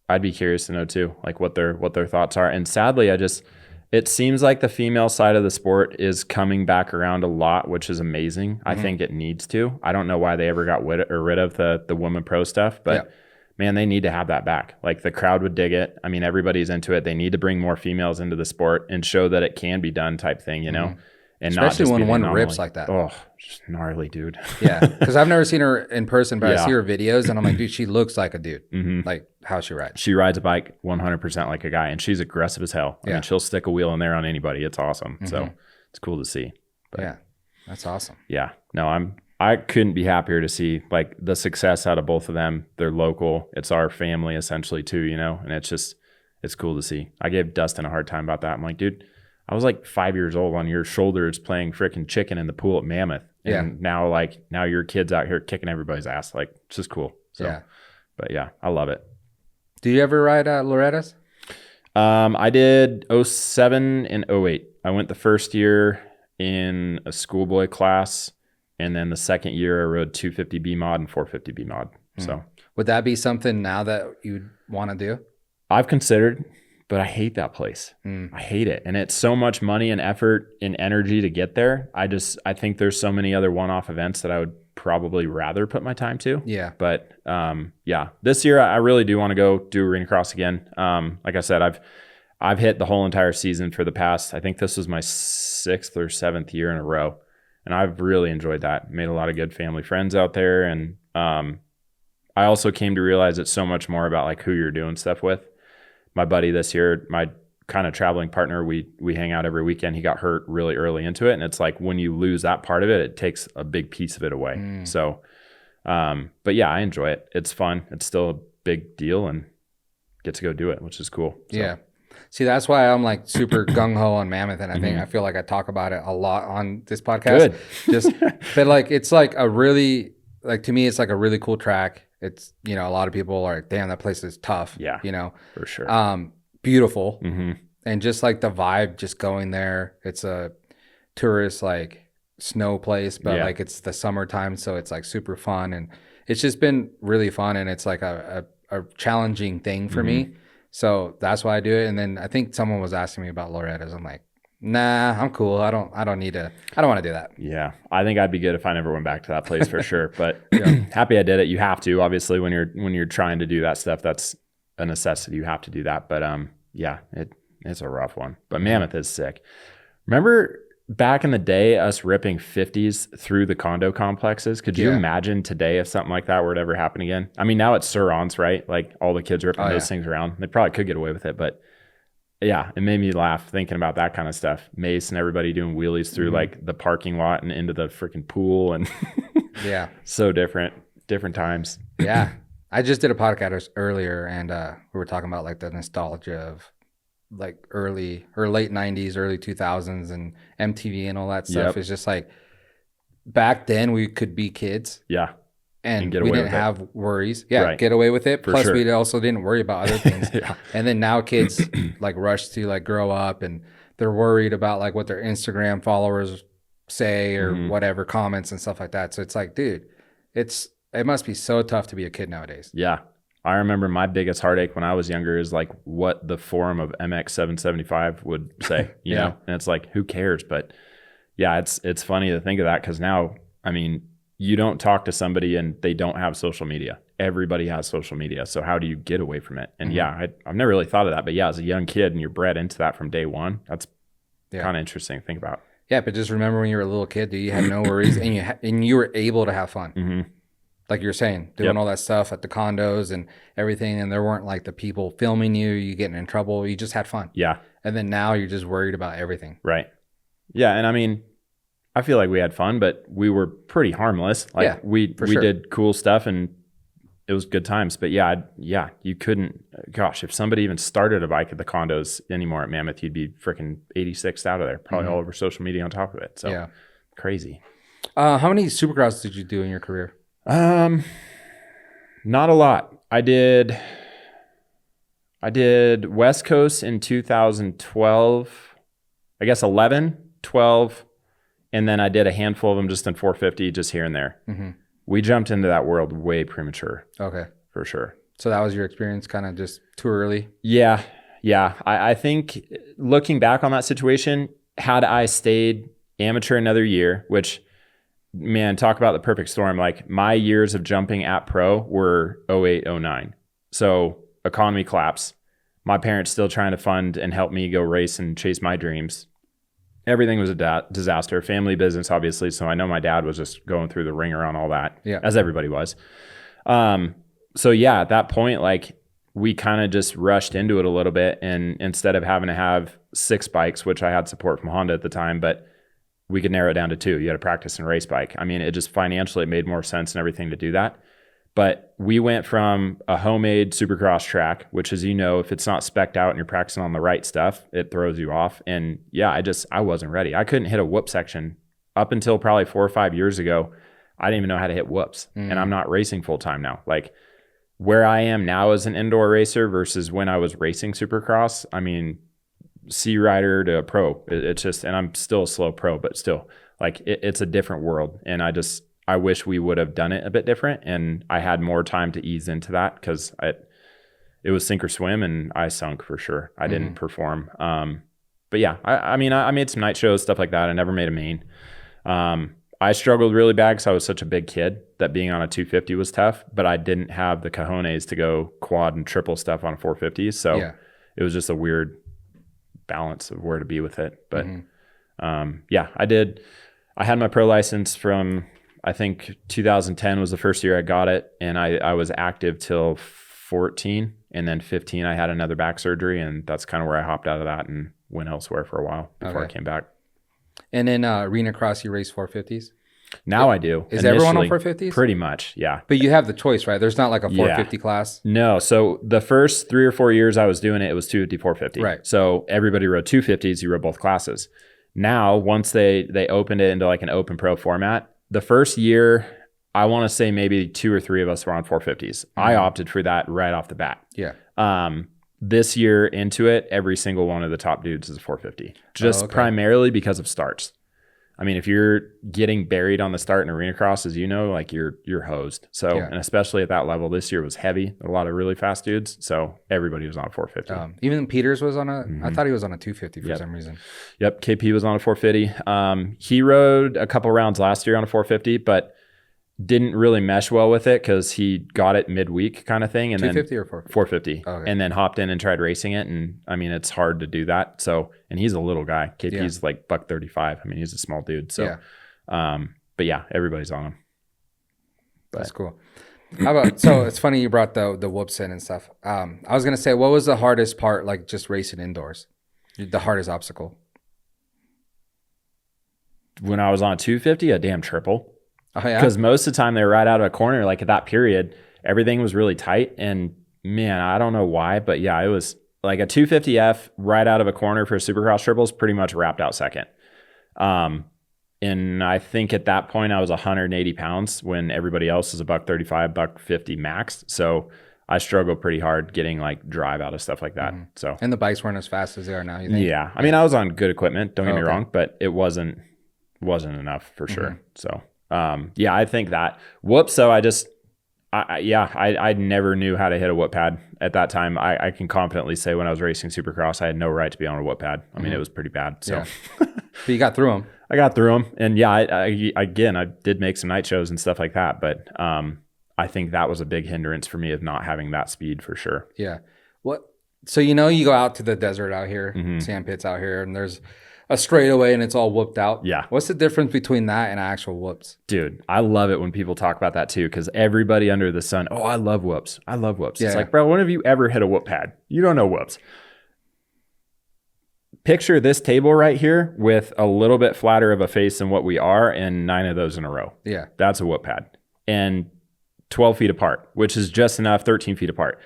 I'd be curious to know too, like what their thoughts are. And sadly, it seems like the female side of the sport is coming back around a lot, which is amazing. I think it needs to. I don't know why they ever got rid of the women pro stuff, but man, they need to have that back. Like the crowd would dig it. I mean, everybody's into it. They need to bring more females into the sport and show that it can be done type thing, you know? and especially not when just one rips like that. Oh, just gnarly, dude. Yeah, because I've never seen her in person, but I Yeah. see her videos, and I'm like, dude, she looks like a dude. Mhm. Like how she rides. She rides a bike 100% like a guy, and she's aggressive as hell. I Yeah. mean, she'll stick a wheel in there on anybody. It's awesome. So Mhm. it's cool to see. But Yeah, that's awesome. yeah, no, I couldn't be happier to see like the success out of both of them. They're local. It's our family essentially too, you know, and it's cool to see. I gave Dustin a hard time about that. I'm like, dude, I was like 5 years old on your shoulders playing freaking chicken in the pool at Mammoth. And now your kid's out here kicking everybody's ass. Like, it's just cool. So, Yeah. but yeah, I love it. Do you ever ride Loretta's? I did 07 and 08. I went the first year in a schoolboy class, and then the second year I rode 250B mod and 450B mod. So Would that be something now that you'd want to do? I've considered, but I hate that place. Mm. I hate it. And it's so much money and effort and energy to get there. I think there's so many other one-off events that I would probably rather put my time to. Yeah. But yeah, this year I really do want to go do arena cross again. Like I said, I've hit the whole entire season for the past, I think this was my 6th or 7th year in a row. And I've really enjoyed that. Made a lot of good family friends out there. And I also came to realize it's so much more about like who you're doing stuff with. My buddy this year, my kind of traveling partner, we hang out every weekend. He got hurt really early into it. And it's like when you lose that part of it, it takes a big piece of it away. So, but yeah, I enjoy it. It's fun. It's still a big deal and get to go do it, which is cool. So. Yeah. See, that's why I'm like super gung ho on Mammoth. And I feel like I talk about it a lot on this podcast. Good. But like, it's like a really, like to me, it's like a really cool track. It's, you know, a lot of people are like, damn, that place is tough. Yeah, you know, for sure. Beautiful. Mm-hmm. And just like the vibe, just going there. It's a tourist like snow place, but like it's the summertime. So it's like super fun. And it's just been really fun. And it's like a challenging thing for me. So that's why I do it. And then I think someone was asking me about Loretta's. I'm like, nah, I'm cool. I don't want to do that. Yeah. I think I'd be good if I never went back to that place for sure. But happy I did it. You have to, obviously, when you're trying to do that stuff, that's a necessity. You have to do that. But yeah, it's a rough one. But Mammoth is sick. Remember back in the day, us ripping 50s through the condo complexes? Could you imagine today if something like that were to ever happen again? I mean, now it's Sur-Ons, right? Like all the kids ripping those things around. They probably could get away with it, but yeah, it made me laugh thinking about that kind of stuff. Mace and everybody doing wheelies through like the parking lot and into the freaking pool, and so different times. Yeah. I just did a podcast earlier, and we were talking about like the nostalgia of like early or late 90s, early 2000s and MTV and all that stuff. It's just like back then we could be kids. Yeah. And we didn't have worries. Yeah, get away with it. Plus, we also didn't worry about other things. And then now kids like rush to like grow up, and they're worried about like what their Instagram followers say or whatever, comments and stuff like that. So it's like, dude, it must be so tough to be a kid nowadays. Yeah. I remember my biggest heartache when I was younger is like what the forum of MX775 would say, you know? And it's like, who cares? But yeah, it's funny to think of that, because now, I mean, you don't talk to somebody and they don't have social media. Everybody has social media. So how do you get away from it? And I've never really thought of that. But yeah, as a young kid and you're bred into that from day one, that's kind of interesting to think about. Yeah, but just remember when you were a little kid, dude, you had no worries, and you were able to have fun. Like you were saying, doing all that stuff at the condos and everything, and there weren't like the people filming you getting in trouble. You just had fun. Yeah. And then now you're just worried about everything. Right. Yeah, and I mean, I feel like we had fun, but we were pretty harmless. Like we did cool stuff and it was good times. But yeah, you couldn't, gosh, if somebody even started a bike at the condos anymore at Mammoth, you'd be freaking 86th out of there, probably all over social media on top of it. So crazy. How many Supercross did you do in your career? Not a lot. I did West Coast in 2012, I guess 11, 12. And then I did a handful of them just in 450, just here and there. We jumped into that world way premature. Okay. For sure. So that was your experience, kind of just too early? Yeah. Yeah. I think looking back on that situation, had I stayed amateur another year, which, man, talk about the perfect storm. Like my years of jumping at pro were 08, 09. So economy collapse. My parents still trying to fund and help me go race and chase my dreams. Everything was a disaster. Family business, obviously. So I know my dad was just going through the ringer on all that, as everybody was. So yeah, at that point, like we kind of just rushed into it a little bit. And instead of having to have 6 bikes, which I had support from Honda at the time, but we could narrow it down to 2. You had a practice and race bike. I mean, it just financially made more sense and everything to do that. But we went from a homemade supercross track, which, as you know, if it's not spec'd out and you're practicing on the right stuff, it throws you off. And yeah, I wasn't ready. I couldn't hit a whoop section up until probably 4 or 5 years ago. I didn't even know how to hit whoops. And I'm not racing full time now. Like where I am now as an indoor racer versus when I was racing supercross, I mean, C rider to a pro, it's just, and I'm still a slow pro, but still like it's a different world. And I wish we would have done it a bit different, and I had more time to ease into that because it was sink or swim, and I sunk for sure. I didn't perform. But yeah, I mean, I made some night shows, stuff like that. I never made a main. I struggled really bad because I was such a big kid that being on a 250 was tough, but I didn't have the cojones to go quad and triple stuff on a 450. So it was just a weird balance of where to be with it. But yeah, I had my pro license from, I think 2010 was the first year I got it, and I was active till 14, and then 15 I had another back surgery, and that's kind of where I hopped out of that and went elsewhere for a while before I came back. And then arena cross, you race 450s? Now I do. Is everyone on 450s? Pretty much, yeah. But you have the choice, right? There's not like a 450 class? No. So the first 3 or 4 years I was doing it, it was 250, 450. Right. So everybody rode 250s, you rode both classes. Now, once they opened it into like an open pro format, the first year, I want to say maybe 2 or 3 of us were on 450s. I opted for that right off the bat. Yeah. This year into it, every single one of the top dudes is a 450, just primarily because of starts. I mean, if you're getting buried on the start in arena cross, as you know, like you're hosed. So, and especially at that level, this year was heavy. A lot of really fast dudes. So everybody was on a 450. Even Peters was on I thought he was on a 250 for some reason. Yep. KP was on a 450. He rode a couple rounds last year on a 450, but didn't really mesh well with it because he got it midweek kind of thing. And 250 then or 450? 450. Okay. And then hopped in and tried racing it. And I mean, it's hard to do that. So, and he's a little guy. KP's like $135. I mean, he's a small dude. So, but yeah, everybody's on him. But. That's cool. How about, so it's funny you brought the whoops in and stuff. I was going to say, what was the hardest part, like just racing indoors? The hardest obstacle? When I was on a 250, a damn triple. Oh, yeah? Because most of the time they were right out of a corner. Like at that period, everything was really tight. And man, I don't know why, but yeah, it was like a 250F right out of a corner for a Supercross triples, pretty much wrapped out second. And I think at that point I was 180 pounds when everybody else is $135, $150 max. So I struggled pretty hard getting like drive out of stuff like that. So, and the bikes weren't as fast as they are now, you think? Yeah. I mean, I was on good equipment, don't get me wrong, but it wasn't enough for sure. So, yeah, I think that whoops. So I never knew how to hit a whoop pad at that time. I can confidently say when I was racing Supercross, I had no right to be on a whoop pad. I mean, it was pretty bad. So, but you got through them. I got through them, and yeah, I did make some night shows and stuff like that. But I think that was a big hindrance for me of not having that speed for sure. Yeah. What? So you go out to the desert out here, sand pits out here, and there's a straightaway and it's all whooped out. Yeah. What's the difference between that and actual whoops? Dude, I love it when people talk about that too, because everybody under the sun, oh, I love whoops. I love whoops. Yeah. It's like, bro, when have you ever hit a whoop pad? You don't know whoops. Picture this table right here with a little bit flatter of a face than what we are, and 9 of those in a row. Yeah. That's a whoop pad. And 12 feet apart, which is just enough, 13 feet apart,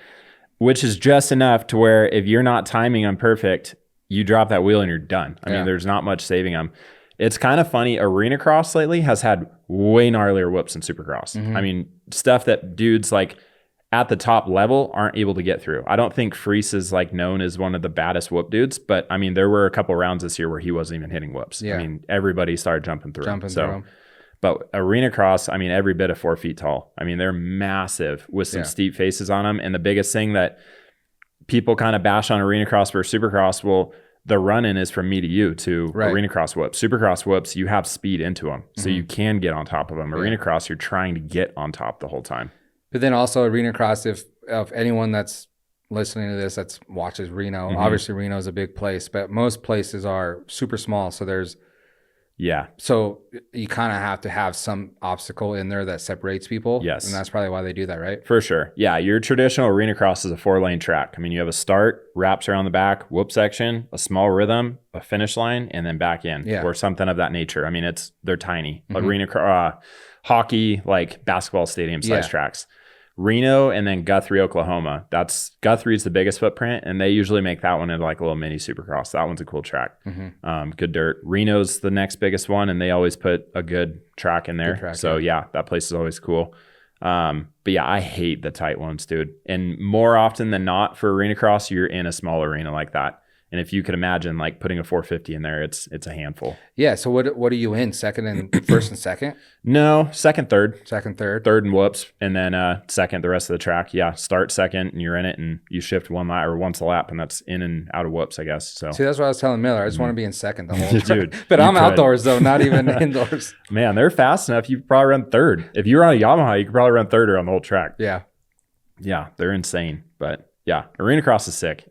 which is just enough to where if you're not timing them perfect, you drop that wheel and you're done. I mean, there's not much saving them. It's kind of funny. Arena cross lately has had way gnarlier whoops than Supercross. I mean, stuff that dudes like at the top level aren't able to get through. I don't think Freese is like known as one of the baddest whoop dudes, but I mean, there were a couple rounds this year where he wasn't even hitting whoops. I mean, everybody started jumping through him. But arena cross, I mean, every bit of 4 feet tall. I mean, they're massive with some steep faces on them. And the biggest thing that people kind of bash on arena cross versus Supercross, well, the run-in is from me to you to arena cross whoops. Supercross whoops, you have speed into them, so you can get on top of them. Arena cross, you're trying to get on top the whole time. But then also arena cross, if anyone that's listening to this that watches Reno, Mhm. obviously Reno is a big place, but most places are super small. So so you kind of have to have some obstacle in there that separates people. Yes. And that's probably why they do that, right? For sure. Yeah. Your traditional arena cross is a 4-lane track. I mean, you have a start, wraps around the back, whoop section, a small rhythm, a finish line, and then back in or something of that nature. I mean, they're tiny. Arena hockey, like basketball stadium size tracks. Reno and then Guthrie, Oklahoma. Guthrie's the biggest footprint, and they usually make that one into like a little mini supercross. That one's a cool track. Good dirt. Reno's the next biggest one, and they always put a good track in there. That place is always cool. But yeah, I hate the tight ones, dude. And more often than not for arena cross, you're in a small arena like that. And if you could imagine like putting a 450 in there, it's a handful. Yeah. So what are you in? Second and first and second? No, second, third. Second, third. Third and whoops. And then second, the rest of the track. Yeah. Start second and you're in it and you shift one lap or once a lap and that's in and out of whoops, I guess. So see, that's what I was telling Miller. I just want to be in second the whole time. Dude, but I'm outdoors though, not even indoors. Man, they're fast enough. You could probably run third. If you were on a Yamaha, you could probably run third on the whole track. Yeah. Yeah. They're insane. But yeah, arena cross is sick.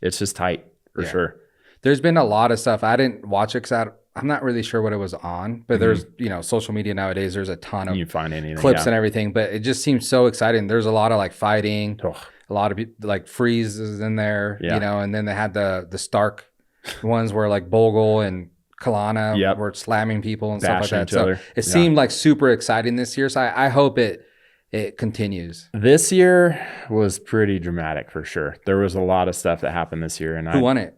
It's just tight. For sure. There's been a lot of stuff. I didn't watch it because I'm not really sure what it was on, but there's, social media nowadays, there's a ton of you find anything, clips and everything, but it just seems so exciting. There's a lot of like fighting, a lot of like freezes in there, and then they had the Stark ones where like Bogle and Kalana were slamming people and stuff like that. So it seemed like super exciting this year. So I hope it continues. This year was pretty dramatic for sure. There was a lot of stuff that happened this year. And who won it?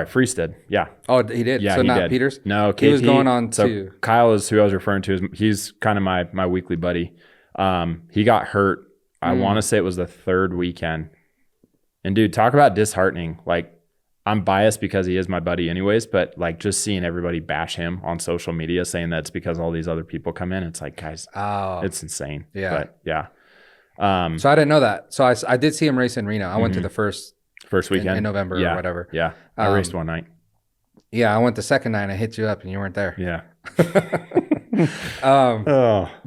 Freeze did. Yeah. Oh, he did? Yeah, so he not did. Peters? No, KP. He was going on too. Kyle is who I was referring to. He's kind of my weekly buddy. He got hurt. I want to say it was the third weekend. And dude, talk about disheartening. Like, I'm biased because he is my buddy anyways, but like just seeing everybody bash him on social media saying that's because all these other people come in. It's like, guys, it's insane. Yeah. But yeah. So I didn't know that. So I did see him race in Reno. I went to the first weekend in November or whatever. Yeah. I raced one night. Yeah. I went the second night. I hit you up and you weren't there. Yeah.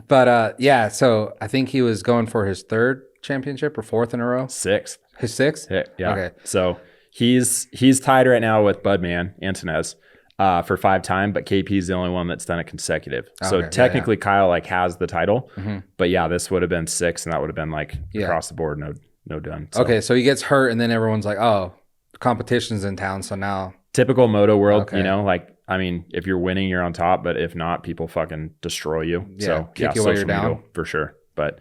But so I think he was going for his third championship or fourth in a row. Sixth. His sixth? Yeah. Okay. So he's tied right now with Budman Antonez for 5-time, but KP's the only one that's done it consecutive. So technically Kyle like has the title, but yeah, this would have been 6 and that would have been like across the board, no done. So. Okay, so he gets hurt and then everyone's like, oh, competition's in town, so now. Typical moto world, like, I mean, if you're winning, you're on top, but if not, people fucking destroy you. Yeah, so kick you while you're down. For sure. But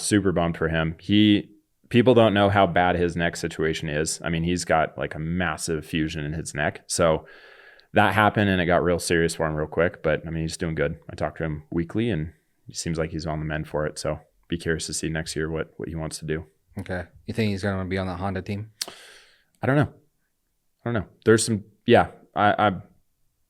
super bummed for him. People don't know how bad his neck situation is. I mean, he's got like a massive fusion in his neck. So that happened and it got real serious for him real quick. But I mean, he's doing good. I talk to him weekly and he seems like he's on the mend for it. So be curious to see next year what he wants to do. Okay. You think he's going to be on the Honda team? I don't know. There's some,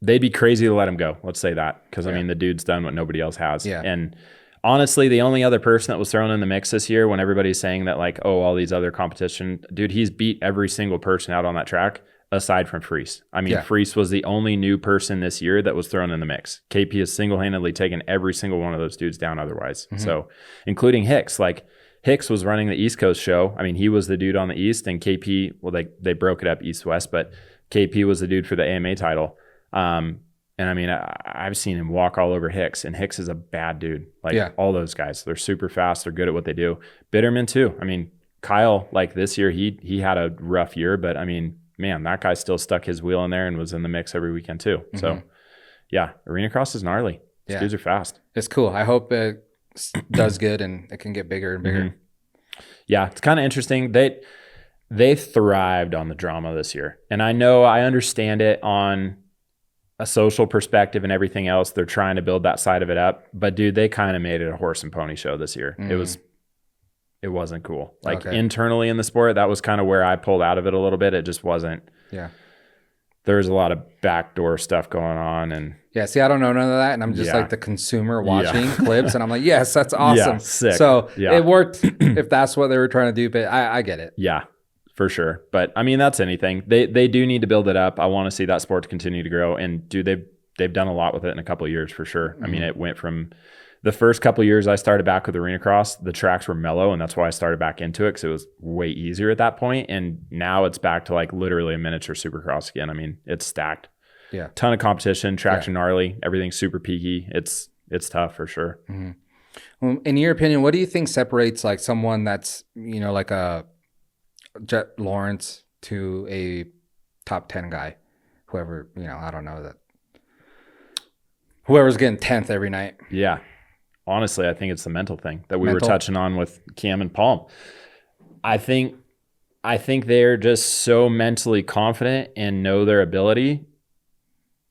they'd be crazy to let him go. Let's say that. Because I mean, the dude's done what nobody else has. Yeah. And honestly, the only other person that was thrown in the mix this year when everybody's saying that like, oh, all these other competition, dude, he's beat every single person out on that track aside from Freese. I mean, Freese was the only new person this year that was thrown in the mix. KP has single-handedly taken every single one of those dudes down otherwise. So including Hicks, like Hicks was running the East Coast show. I mean, he was the dude on the East and KP, well, they broke it up East-West, but KP was the dude for the AMA title. And I mean, I've seen him walk all over Hicks, and Hicks is a bad dude. Like all those guys, they're super fast. They're good at what they do. Bitterman too. I mean, Kyle, like this year, he had a rough year, but I mean, man, that guy still stuck his wheel in there and was in the mix every weekend too. So yeah, arena cross is gnarly. These dudes are fast. It's cool. I hope it does good and it can get bigger and bigger. Yeah, it's kind of interesting. They thrived on the drama this year. And I understand it on a social perspective and everything else. They're trying to build that side of it up. But dude, they kind of made it a horse and pony show this year. It wasn't cool. Like internally in the sport, that was kind of where I pulled out of it a little bit. It just wasn't. Yeah. There was a lot of backdoor stuff going on. And see, I don't know none of that. And I'm just like the consumer watching clips. And I'm like, yes, that's awesome. Sick. So it worked if that's what they were trying to do. But I get it. Yeah, for sure. But I mean, that's anything. They do need to build it up. I want to see that sport continue to grow. And dude, they've done a lot with it in a couple of years for sure. I mean, it went from The first couple of years I started back with arena cross, the tracks were mellow, and that's why I started back into it, because it was way easier at that point. And now it's back to like literally a miniature supercross again. I mean, it's stacked. Yeah. Ton of competition, tracks are gnarly, everything's super peaky. It's tough for sure. Mm-hmm. Well, in your opinion, what do you think separates like someone that's, you know, like a Jet Lawrence to a top 10 guy? Whoever, you know, I don't know, that whoever's getting 10th every night. Yeah. Honestly, I think it's the mental thing that we were touching on with Cam and Palm. I think they're just so mentally confident and know their ability,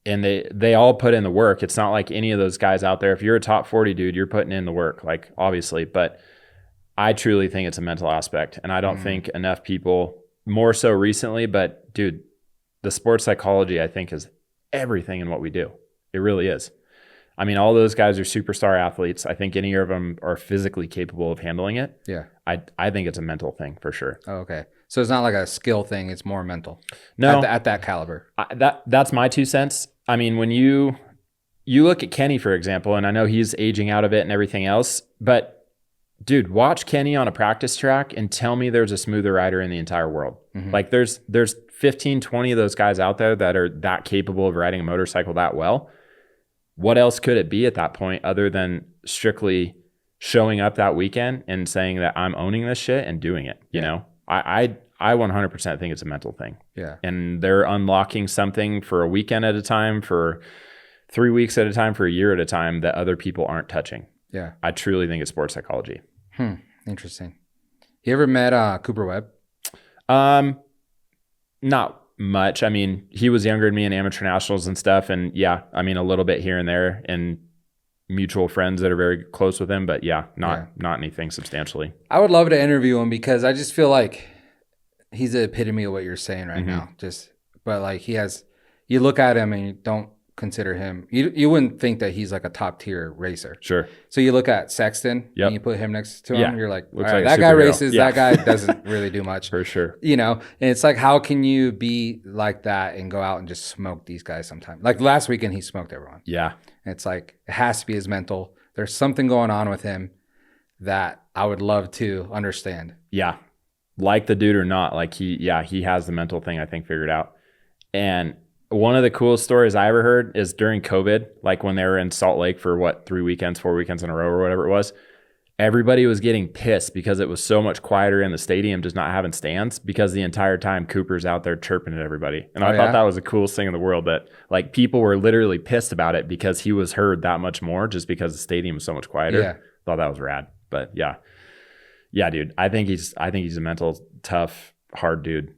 and they all put in the work. It's not like any of those guys out there. If you're a top 40 dude, you're putting in the work, like obviously, but I truly think it's a mental aspect. And I don't think enough people, more so recently, but dude, the sports psychology, I think, is everything in what we do. It really is. I mean, all those guys are superstar athletes. I think any of them are physically capable of handling it. Yeah. I think it's a mental thing for sure. Oh, okay. So it's not like a skill thing. It's more mental. No. At that caliber. That's my 2 cents. I mean, when you look at Kenny, for example, and I know he's aging out of it and everything else, but dude, watch Kenny on a practice track and tell me there's a smoother rider in the entire world. Mm-hmm. Like there's 15, 20 of those guys out there that are that capable of riding a motorcycle that well. What else could it be at that point other than strictly showing up that weekend and saying that I'm owning this shit and doing it? You know, I 100% think it's a mental thing. Yeah. And they're unlocking something for a weekend at a time, for 3 weeks at a time, for a year at a time that other people aren't touching. Yeah. I truly think it's sports psychology. Interesting. You ever met Cooper Webb? Not much. I mean, he was younger than me in amateur nationals and stuff. And yeah, I mean, a little bit here and there, and mutual friends that are very close with him, but not anything substantially. I would love to interview him because I just feel like he's the epitome of what you're saying right now. But like you look at him and you don't consider him, you wouldn't think that he's like a top tier racer. Sure. So you look at Sexton and you put him next to him, you're like, all right, like that guy races, that guy doesn't really do much. For sure. You know, and it's like, how can you be like that and go out and just smoke these guys sometimes? Like last weekend, he smoked everyone. Yeah. And it's like, it has to be his mental. There's something going on with him that I would love to understand. Yeah. Like the dude or not, like he has the mental thing, I think, figured out. And one of the coolest stories I ever heard is during COVID, like when they were in Salt Lake for 4 weekends in a row or whatever it was, everybody was getting pissed because it was so much quieter in the stadium, just not having stands, because the entire time Cooper's out there chirping at everybody. And I thought that was the coolest thing in the world, that like people were literally pissed about it because he was heard that much more just because the stadium was so much quieter. Yeah. Thought that was rad. But yeah, dude, I think he's a mental, tough, hard dude.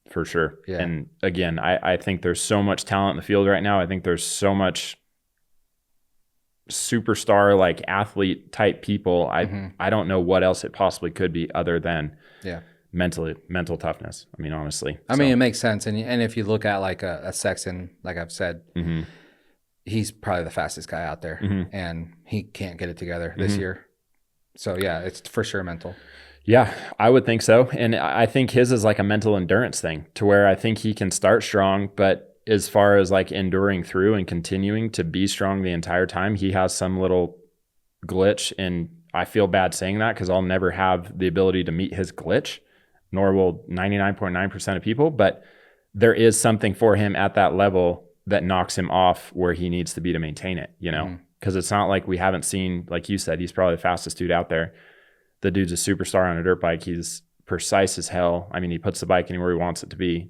For sure. Yeah. And again, I think there's so much talent in the field right now. I think there's so much superstar, like athlete type people. I don't know what else it possibly could be other than mental toughness. I mean, honestly. I mean, it makes sense. And if you look at like a Sexton, like I've said, he's probably the fastest guy out there, and he can't get it together this year. So yeah, it's for sure mental. Yeah, I would think so. And I think his is like a mental endurance thing, to where I think he can start strong, but as far as like enduring through and continuing to be strong the entire time, he has some little glitch. And I feel bad saying that because I'll never have the ability to meet his glitch, nor will 99.9% of people. But there is something for him at that level that knocks him off where he needs to be to maintain it, you know? Because it's not like we haven't seen, like you said, he's probably the fastest dude out there. The dude's a superstar on a dirt bike. He's precise as hell. I mean, he puts the bike anywhere he wants it to be.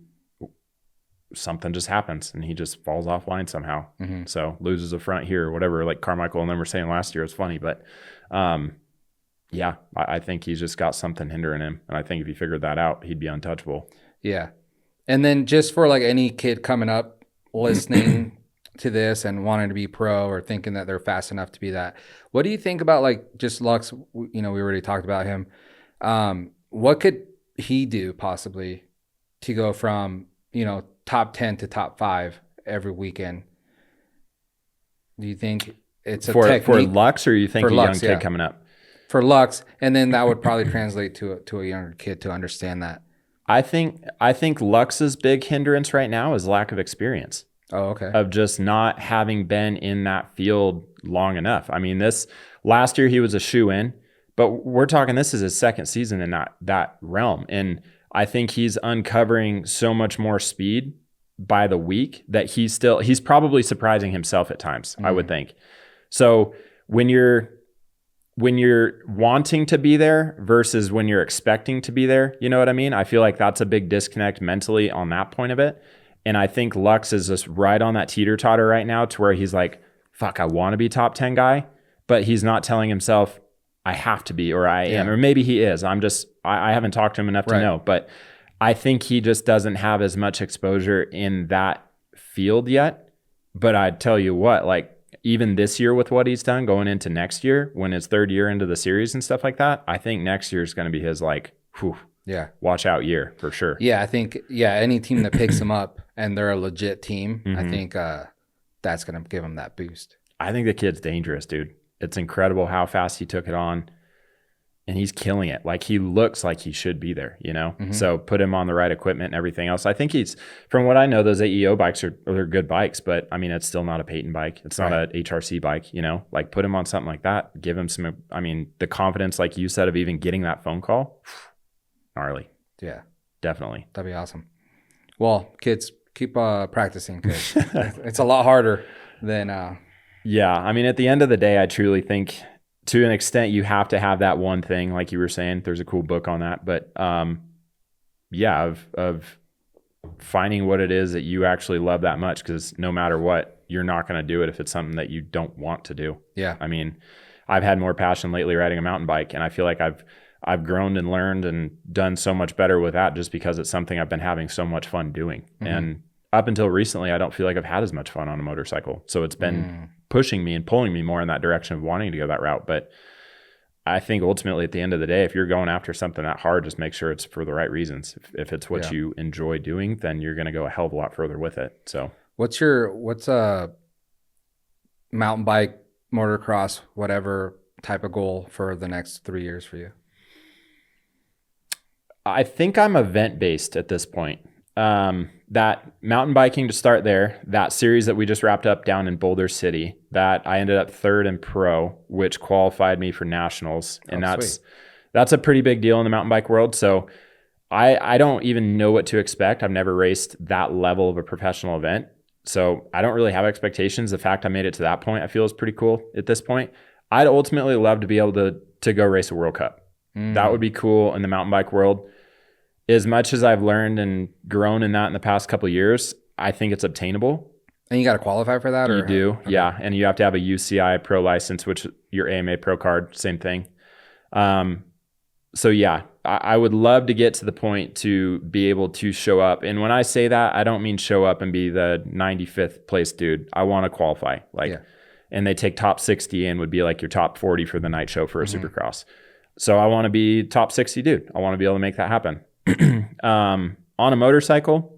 Something just happens and he just falls offline somehow. So loses a front here or whatever, like Carmichael and them were saying last year. It's funny, but I think he's just got something hindering him. And I think if he figured that out, he'd be untouchable. Yeah. And then just for like any kid coming up listening to this and wanting to be pro or thinking that they're fast enough to be that, what do you think about like just Lux? You know, we already talked about him. What could he do possibly to go from, you know, top 10 to top 5 every weekend? Do you think it's a technique for Lux, or you think a young kid coming up? For Lux, and then that would probably translate to a younger kid to understand that. I think Lux's big hindrance right now is lack of experience. Oh, okay. of just not having been in that field long enough. I mean, this last year he was a shoe-in, but we're talking this is his second season in that realm. And I think he's uncovering so much more speed by the week that he's probably surprising himself at times, I would think. So when you're wanting to be there versus when you're expecting to be there, you know what I mean? I feel like that's a big disconnect mentally on that point of it. And I think Lux is just right on that teeter-totter right now to where he's like, fuck, I want to be top 10 guy, but he's not telling himself, I have to be, or I am, or maybe he is. I haven't talked to him enough to know, but I think he just doesn't have as much exposure in that field yet. But I tell you what, like even this year with what he's done going into next year, when his third year into the series and stuff like that, I think next year is going to be his like, watch out year for sure. Yeah, I think, any team that picks him up and they're a legit team, I think that's going to give him that boost. I think the kid's dangerous, dude. It's incredible how fast he took it on, and he's killing it. Like he looks like he should be there, you know? So put him on the right equipment and everything else. I think from what I know, those AEO bikes are good bikes, but I mean, it's still not a Peyton bike. It's not a HRC bike, you know? Like put him on something like that, give him the confidence, like you said, of even getting that phone call. Gnarly. Yeah. Definitely. That'd be awesome. Well, kids, keep practicing because it's a lot harder than... Yeah. I mean, at the end of the day, I truly think to an extent you have to have that one thing, like you were saying. There's a cool book on that. But of finding what it is that you actually love that much, because no matter what, you're not going to do it if it's something that you don't want to do. Yeah. I mean, I've had more passion lately riding a mountain bike, and I feel like I've grown and learned and done so much better with that just because it's something I've been having so much fun doing. And up until recently, I don't feel like I've had as much fun on a motorcycle. So it's been pushing me and pulling me more in that direction of wanting to go that route. But I think ultimately at the end of the day, if you're going after something that hard, just make sure it's for the right reasons. If it's what you enjoy doing, then you're going to go a hell of a lot further with it. So what's a mountain bike, motocross, whatever type of goal for the next 3 years for you? I think I'm event-based at this point. That mountain biking to start there, that series that we just wrapped up down in Boulder City, that I ended up third in pro, which qualified me for nationals. And that's a pretty big deal in the mountain bike world. So I don't even know what to expect. I've never raced that level of a professional event. So I don't really have expectations. The fact I made it to that point, I feel is pretty cool at this point. I'd ultimately love to be able to go race a World Cup. That would be cool in the mountain bike world. As much as I've learned and grown in that in the past couple of years, I think it's obtainable. And you got to qualify for that? You do, yeah. And you have to have a UCI pro license, which your AMA pro card, same thing. So yeah, I would love to get to the point to be able to show up. And when I say that, I don't mean show up and be the 95th place dude. I want to qualify. And they take top 60 and would be like your top 40 for the night show for a Supercross. So I want to be top 60 dude. I want to be able to make that happen. On a motorcycle,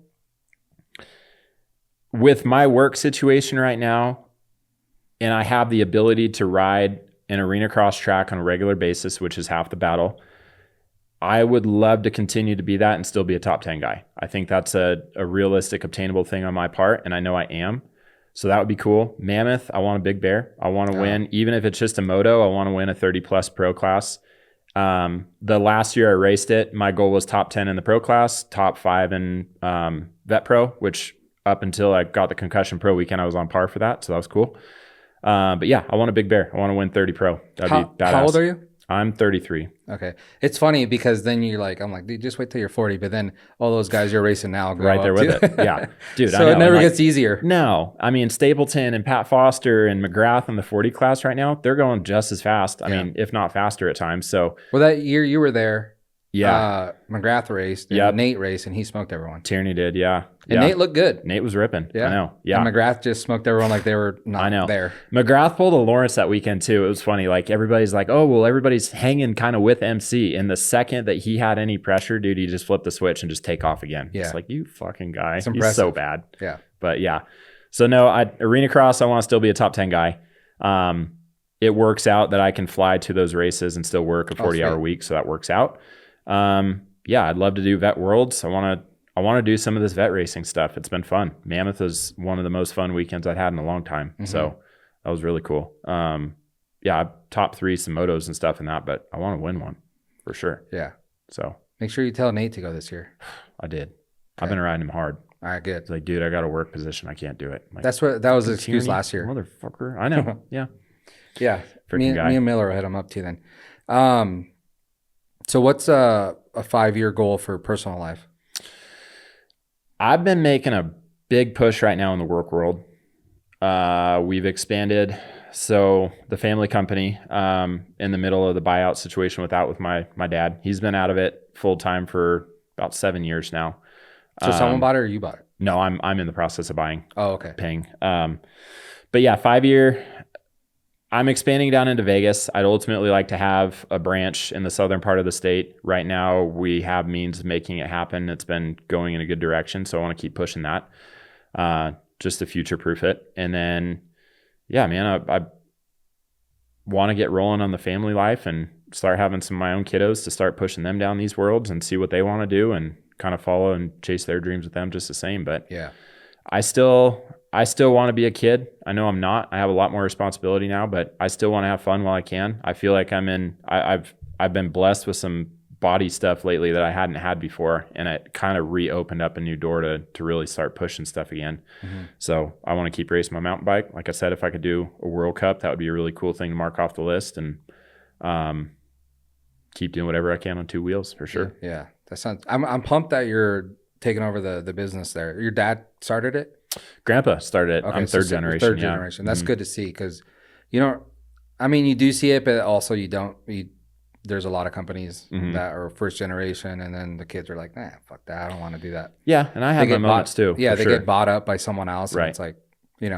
with my work situation right now, and I have the ability to ride an arena cross track on a regular basis, which is half the battle, I would love to continue to be that and still be a top 10 guy. I think that's a realistic, obtainable thing on my part, and I know I am. So that would be cool. Mammoth, I want a big bear. I want to win, even if it's just a moto, I want to win a 30 plus pro class. The last year I raced it, my goal was top 10 in the pro class, top 5 in vet pro, which up until I got the concussion pro weekend, I was on par for that. So that was cool. But yeah, I want a big bear. I want to win 30 pro. That'd be badass. How old are you? I'm 33. Okay. It's funny because then I'm like, dude, just wait till you're 40. But then all those guys you're racing now go right there with it. Yeah. Dude, so it never gets easier. No. I mean, Stapleton and Pat Foster and McGrath in the 40 class right now, they're going just as fast. I mean, if not faster at times. So, well, that year you were there. Yeah. McGrath raced and Nate raced and he smoked everyone. Tierney did. Yeah. And Nate looked good. Nate was ripping. Yeah. I know. Yeah. And McGrath just smoked everyone like they were not there. McGrath pulled a Lawrence that weekend too. It was funny. Like everybody's like, oh, well, everybody's hanging kind of with MC. And the second that he had any pressure, dude, he just flipped the switch and just take off again. Yeah. It's like, you fucking guy. He's so bad. Yeah. But yeah. So no, arena cross, I want to still be a top 10 guy. It works out that I can fly to those races and still work a 40-hour week. So that works out. Yeah, I'd love to do Vet Worlds. I want I want to do some of this vet racing stuff. It's been fun. Mammoth is one of the most fun weekends I've had in a long time. Mm-hmm. So that was really cool. Yeah, I top 3 some motos and stuff in that, but I want to win one for sure. Yeah. So make sure you tell Nate to go this year. I did. Okay. I've been riding him hard. All right, good. He's like, dude, I got a work position. I can't do it. Like, that was the excuse last year. Motherfucker. I know. Yeah. Yeah. Me and Miller will hit him up too then. So what's a 5-year goal for personal life? I've been making a big push right now in the work world. We've expanded. So the family company, in the middle of the buyout situation with my dad, he's been out of it full time for about 7 years now. So someone bought it or you bought it? No, I'm in the process of buying. Oh, okay. Paying. But yeah, 5-year. I'm expanding down into Vegas. I'd ultimately like to have a branch in the southern part of the state. Right now, we have means of making it happen. It's been going in a good direction, so I want to keep pushing that, just to future-proof it. And then, yeah, man, I want to get rolling on the family life and start having some of my own kiddos to start pushing them down these worlds and see what they want to do and kind of follow and chase their dreams with them just the same. But yeah, I still want to be a kid. I know I'm not. I have a lot more responsibility now, but I still want to have fun while I can. I feel like I've been blessed with some body stuff lately that I hadn't had before, and it kind of reopened up a new door to really start pushing stuff again. Mm-hmm. So I want to keep racing my mountain bike. Like I said, if I could do a World Cup, that would be a really cool thing to mark off the list, and keep doing whatever I can on 2 wheels for sure. Yeah. That sounds. I'm pumped that you're taking over the business there. Your dad started it? Grandpa started it. Okay, I'm third generation. Third generation. That's good to see because, you do see it, but also you don't. There's a lot of companies that are first generation, and then the kids are like, nah, fuck that. I don't want to do that. Yeah, and I have my moments too. Yeah, they get bought up by someone else. And it's like,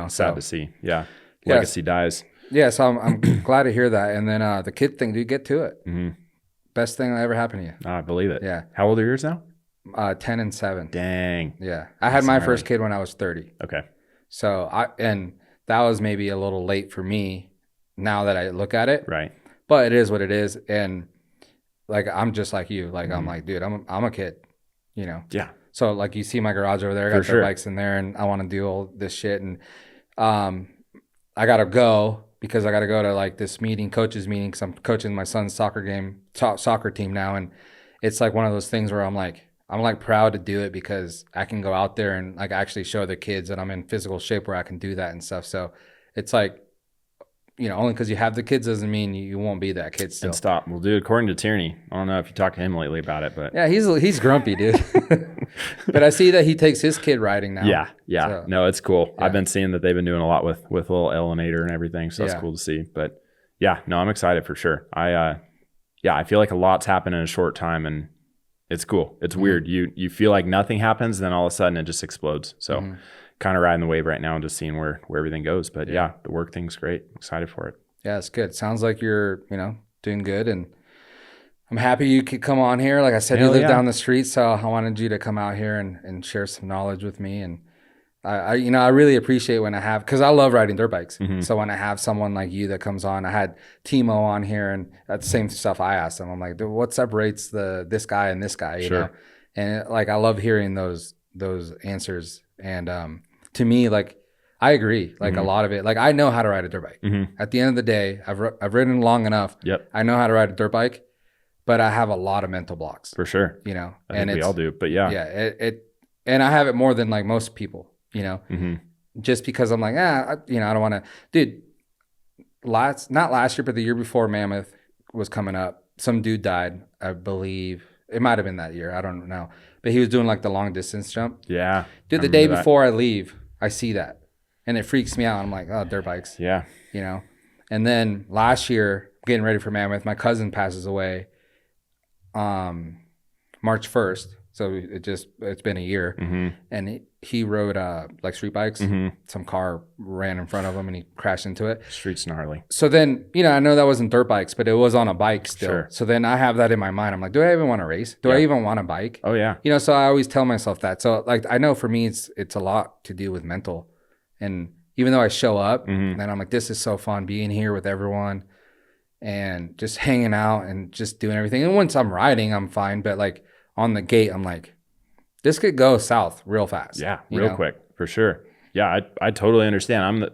sad to see. Yeah, legacy dies. Yeah, so I'm glad to hear that. And then the kid thing, dude, get to it. Mm-hmm. Best thing that ever happened to you. I believe it. Yeah. How old are yours now? 10 and 7. Dang. Yeah. I had my first kid when I was 30. Okay. So that was maybe a little late for me now that I look at it. Right. But it is what it is. And like, I'm just like you. Like, I'm like, dude, I'm a kid, Yeah. So like you see my garage over there, I got dirt bikes in there and I want to do all this shit. And I got to go because I got to go to like this coaches meeting, because I'm coaching my son's soccer team now. And it's like one of those things where I'm like proud to do it because I can go out there and like actually show the kids that I'm in physical shape where I can do that and stuff. So it's like, only because you have the kids doesn't mean you won't be that kid still. And stop. Well, dude, according to Tierney, I don't know if you talked to him lately about it, but yeah, he's grumpy, dude. But I see that he takes his kid riding now. Yeah. So, no, it's cool. Yeah. I've been seeing that they've been doing a lot with little Elenator and everything, so that's cool to see. But yeah, no, I'm excited for sure. I feel like a lot's happened in a short time, and it's cool. It's weird. You feel like nothing happens, then all of a sudden it just explodes. So kind of riding the wave right now and just seeing where everything goes. But yeah, the work thing's great. I'm excited for it. Yeah, it's good. Sounds like you're, doing good. And I'm happy you could come on here. Like I said, you live down the street, so I wanted you to come out here and share some knowledge with me. And I really appreciate when I have, because I love riding dirt bikes. Mm-hmm. So when I have someone like you that comes on, I had Timo on here, and that's the same stuff I asked him. I'm like, dude, what separates this guy and this guy? You know? And like I love hearing those answers. And to me, like I agree. Like a lot of it, like I know how to ride a dirt bike. Mm-hmm. At the end of the day, I've ridden long enough. Yep. I know how to ride a dirt bike, but I have a lot of mental blblocks. For sure. I think we all do. But yeah. And I have it more than like most people. Just because I'm like, I don't want to, dude, not last year, but the year before Mammoth was coming up, some dude died, I believe. It might've been that year. I don't know, but he was doing like the long distance jump. Yeah. Dude, the day before I leave, I see that and it freaks me out. I'm like, oh, dirt bikes. Yeah. And then last year, getting ready for Mammoth, my cousin passes away, March 1st. So it's been a year, and he rode like street bikes. Some car ran in front of him and he crashed into it. Street's gnarly. So then, I know that wasn't dirt bikes, but it was on a bike still. Sure. So then I have that in my mind. I'm like, do I even want to race? Do I even want a bike? Oh yeah. So I always tell myself that. So like, I know for me, it's a lot to do with mental. And even though I show up and I'm like, this is so fun being here with everyone and just hanging out and just doing everything. And once I'm riding, I'm fine. But like, on the gate, I'm like, this could go south real fast. Yeah, real quick, for sure. Yeah, I totally understand.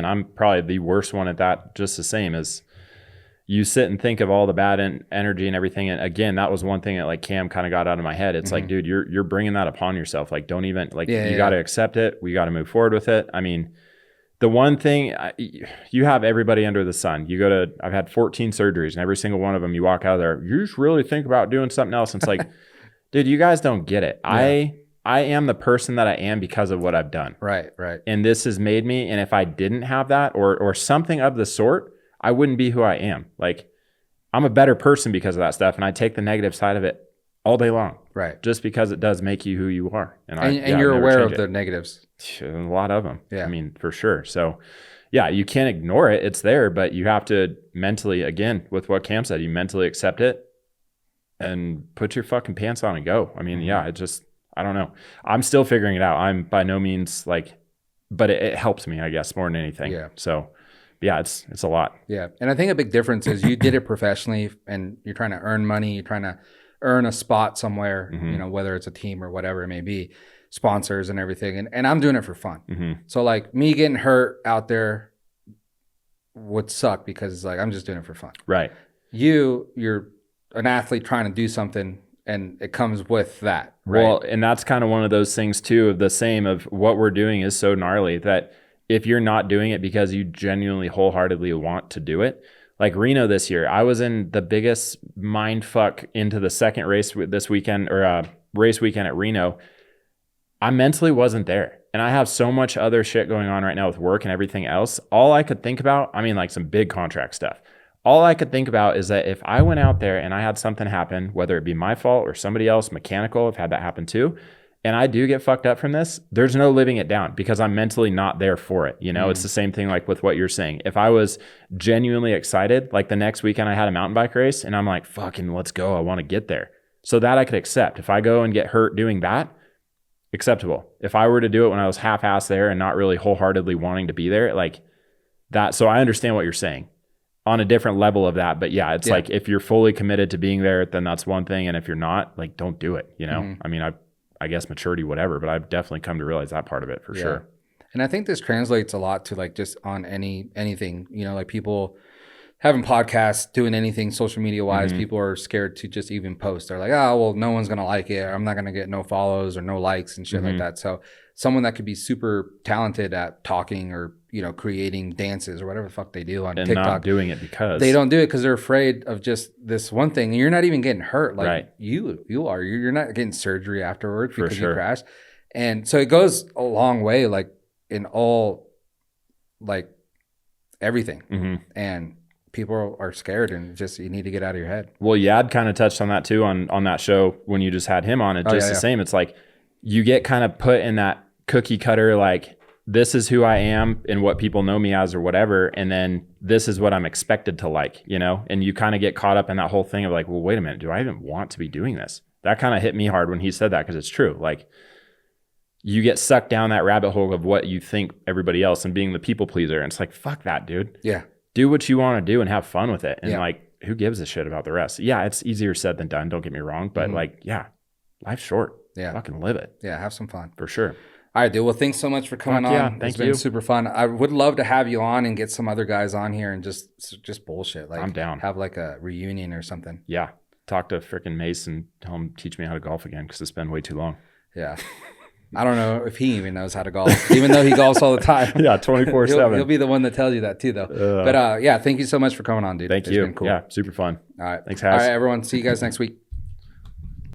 I'm probably the worst one at that, just the same as you sit and think of all the bad energy and everything. And again, that was one thing that like Cam kind of got out of my head. It's like, dude, you're bringing that upon yourself. Like, don't even like, you got to accept it. We got to move forward with it. I mean, the one thing, you have everybody under the sun. I've had 14 surgeries, and every single one of them, you walk out of there, you just really think about doing something else. And it's like, dude, you guys don't get it. Yeah. I am the person that I am because of what I've done. Right. And this has made me, and if I didn't have that or something of the sort, I wouldn't be who I am. Like, I'm a better person because of that stuff, and I take the negative side of it all day long. Right. Just because it does make you who you are. And you're aware of the negatives. A lot of them. Yeah. I mean, for sure. So, yeah, you can't ignore it. It's there, but you have to mentally, again, with what Cam said, you mentally accept it and put your fucking pants on and go. I mean, yeah, I don't know. I'm still figuring it out. I'm by no means like, but it helps me, I guess, more than anything. Yeah. So, yeah, it's a lot. Yeah. And I think a big difference is you did it professionally, and you're trying to earn money. You're trying to earn a spot somewhere, whether it's a team or whatever it may be, sponsors and everything. And I'm doing it for fun. So like me getting hurt out there would suck because it's like, I'm just doing it for fun. Right. You're an athlete trying to do something, and it comes with that. Right? Well, and that's kind of one of those things too, of the same of what we're doing is so gnarly that if you're not doing it because you genuinely wholeheartedly want to do it, like Reno this year, I was in the biggest mind fuck into the second race this weekend, or race weekend at Reno. I mentally wasn't there. And I have so much other shit going on right now with work and everything else. All I could think about, I mean, like some big contract stuff. All I could think about is that if I went out there and I had something happen, whether it be my fault or somebody else, mechanical, I've had that happen too, and I do get fucked up from this, there's no living it down because I'm mentally not there for it. You know, it's the same thing like with what you're saying. If I was genuinely excited, like the next weekend I had a mountain bike race and I'm like, fucking let's go, I want to get there. So that I could accept. If I go and get hurt doing that, acceptable. If I were to do it when I was half-assed there and not really wholeheartedly wanting to be there, like that. So I understand what you're saying on a different level of that. But yeah, it's like if you're fully committed to being there, then that's one thing. And if you're not, like, don't do it. You know, I mean, I guess maturity, whatever, but I've definitely come to realize that part of it for sure. And I think this translates a lot to like just on anything, you know, like people having podcasts, doing anything social media wise, people are scared to just even post. They're like, oh, well, no one's going to like it. I'm not going to get no follows or no likes and shit like that. So someone that could be super talented at talking or, you know, creating dances or whatever the fuck they do on and TikTok. Not doing it because they don't do it because they're afraid of just this one thing. And you're not even getting hurt. Like right. You're not getting surgery afterwards because you crashed. And so it goes a long way, like in all, like everything. And people are scared, and just you need to get out of your head. Well, Yad kind of touched on that too on that show when you just had him on. It's the same. It's like you get kind of put in that cookie cutter, like this is who I am and what people know me as or whatever, and then this is what I'm expected to like, you know? And you kind of get caught up in that whole thing of like, well, wait a minute, do I even want to be doing this? That kind of hit me hard when he said that, because it's true. Like you get sucked down that rabbit hole of what you think everybody else and being the people pleaser. And it's like, fuck that, dude. Yeah. Do what you want to do and have fun with it. And like, who gives a shit about the rest? Yeah, it's easier said than done. Don't get me wrong. But like, yeah, life's short. Yeah. Fucking live it. Yeah, have some fun. For sure. All right, dude. Well, thanks so much for coming on. Yeah, thank you. It's been super fun. I would love to have you on and get some other guys on here and just bullshit. Like, I'm down. Have like a reunion or something. Yeah. Talk to freaking Mace and tell him teach me how to golf again, because it's been way too long. Yeah. I don't know if he even knows how to golf, even though he golfs all the time. Yeah, 24/7. He'll be the one that tells you that too, though. But yeah, thank you so much for coming on, dude. Thank you. Been cool. Yeah, super fun. All right. Thanks, All right, everyone. See you guys next week.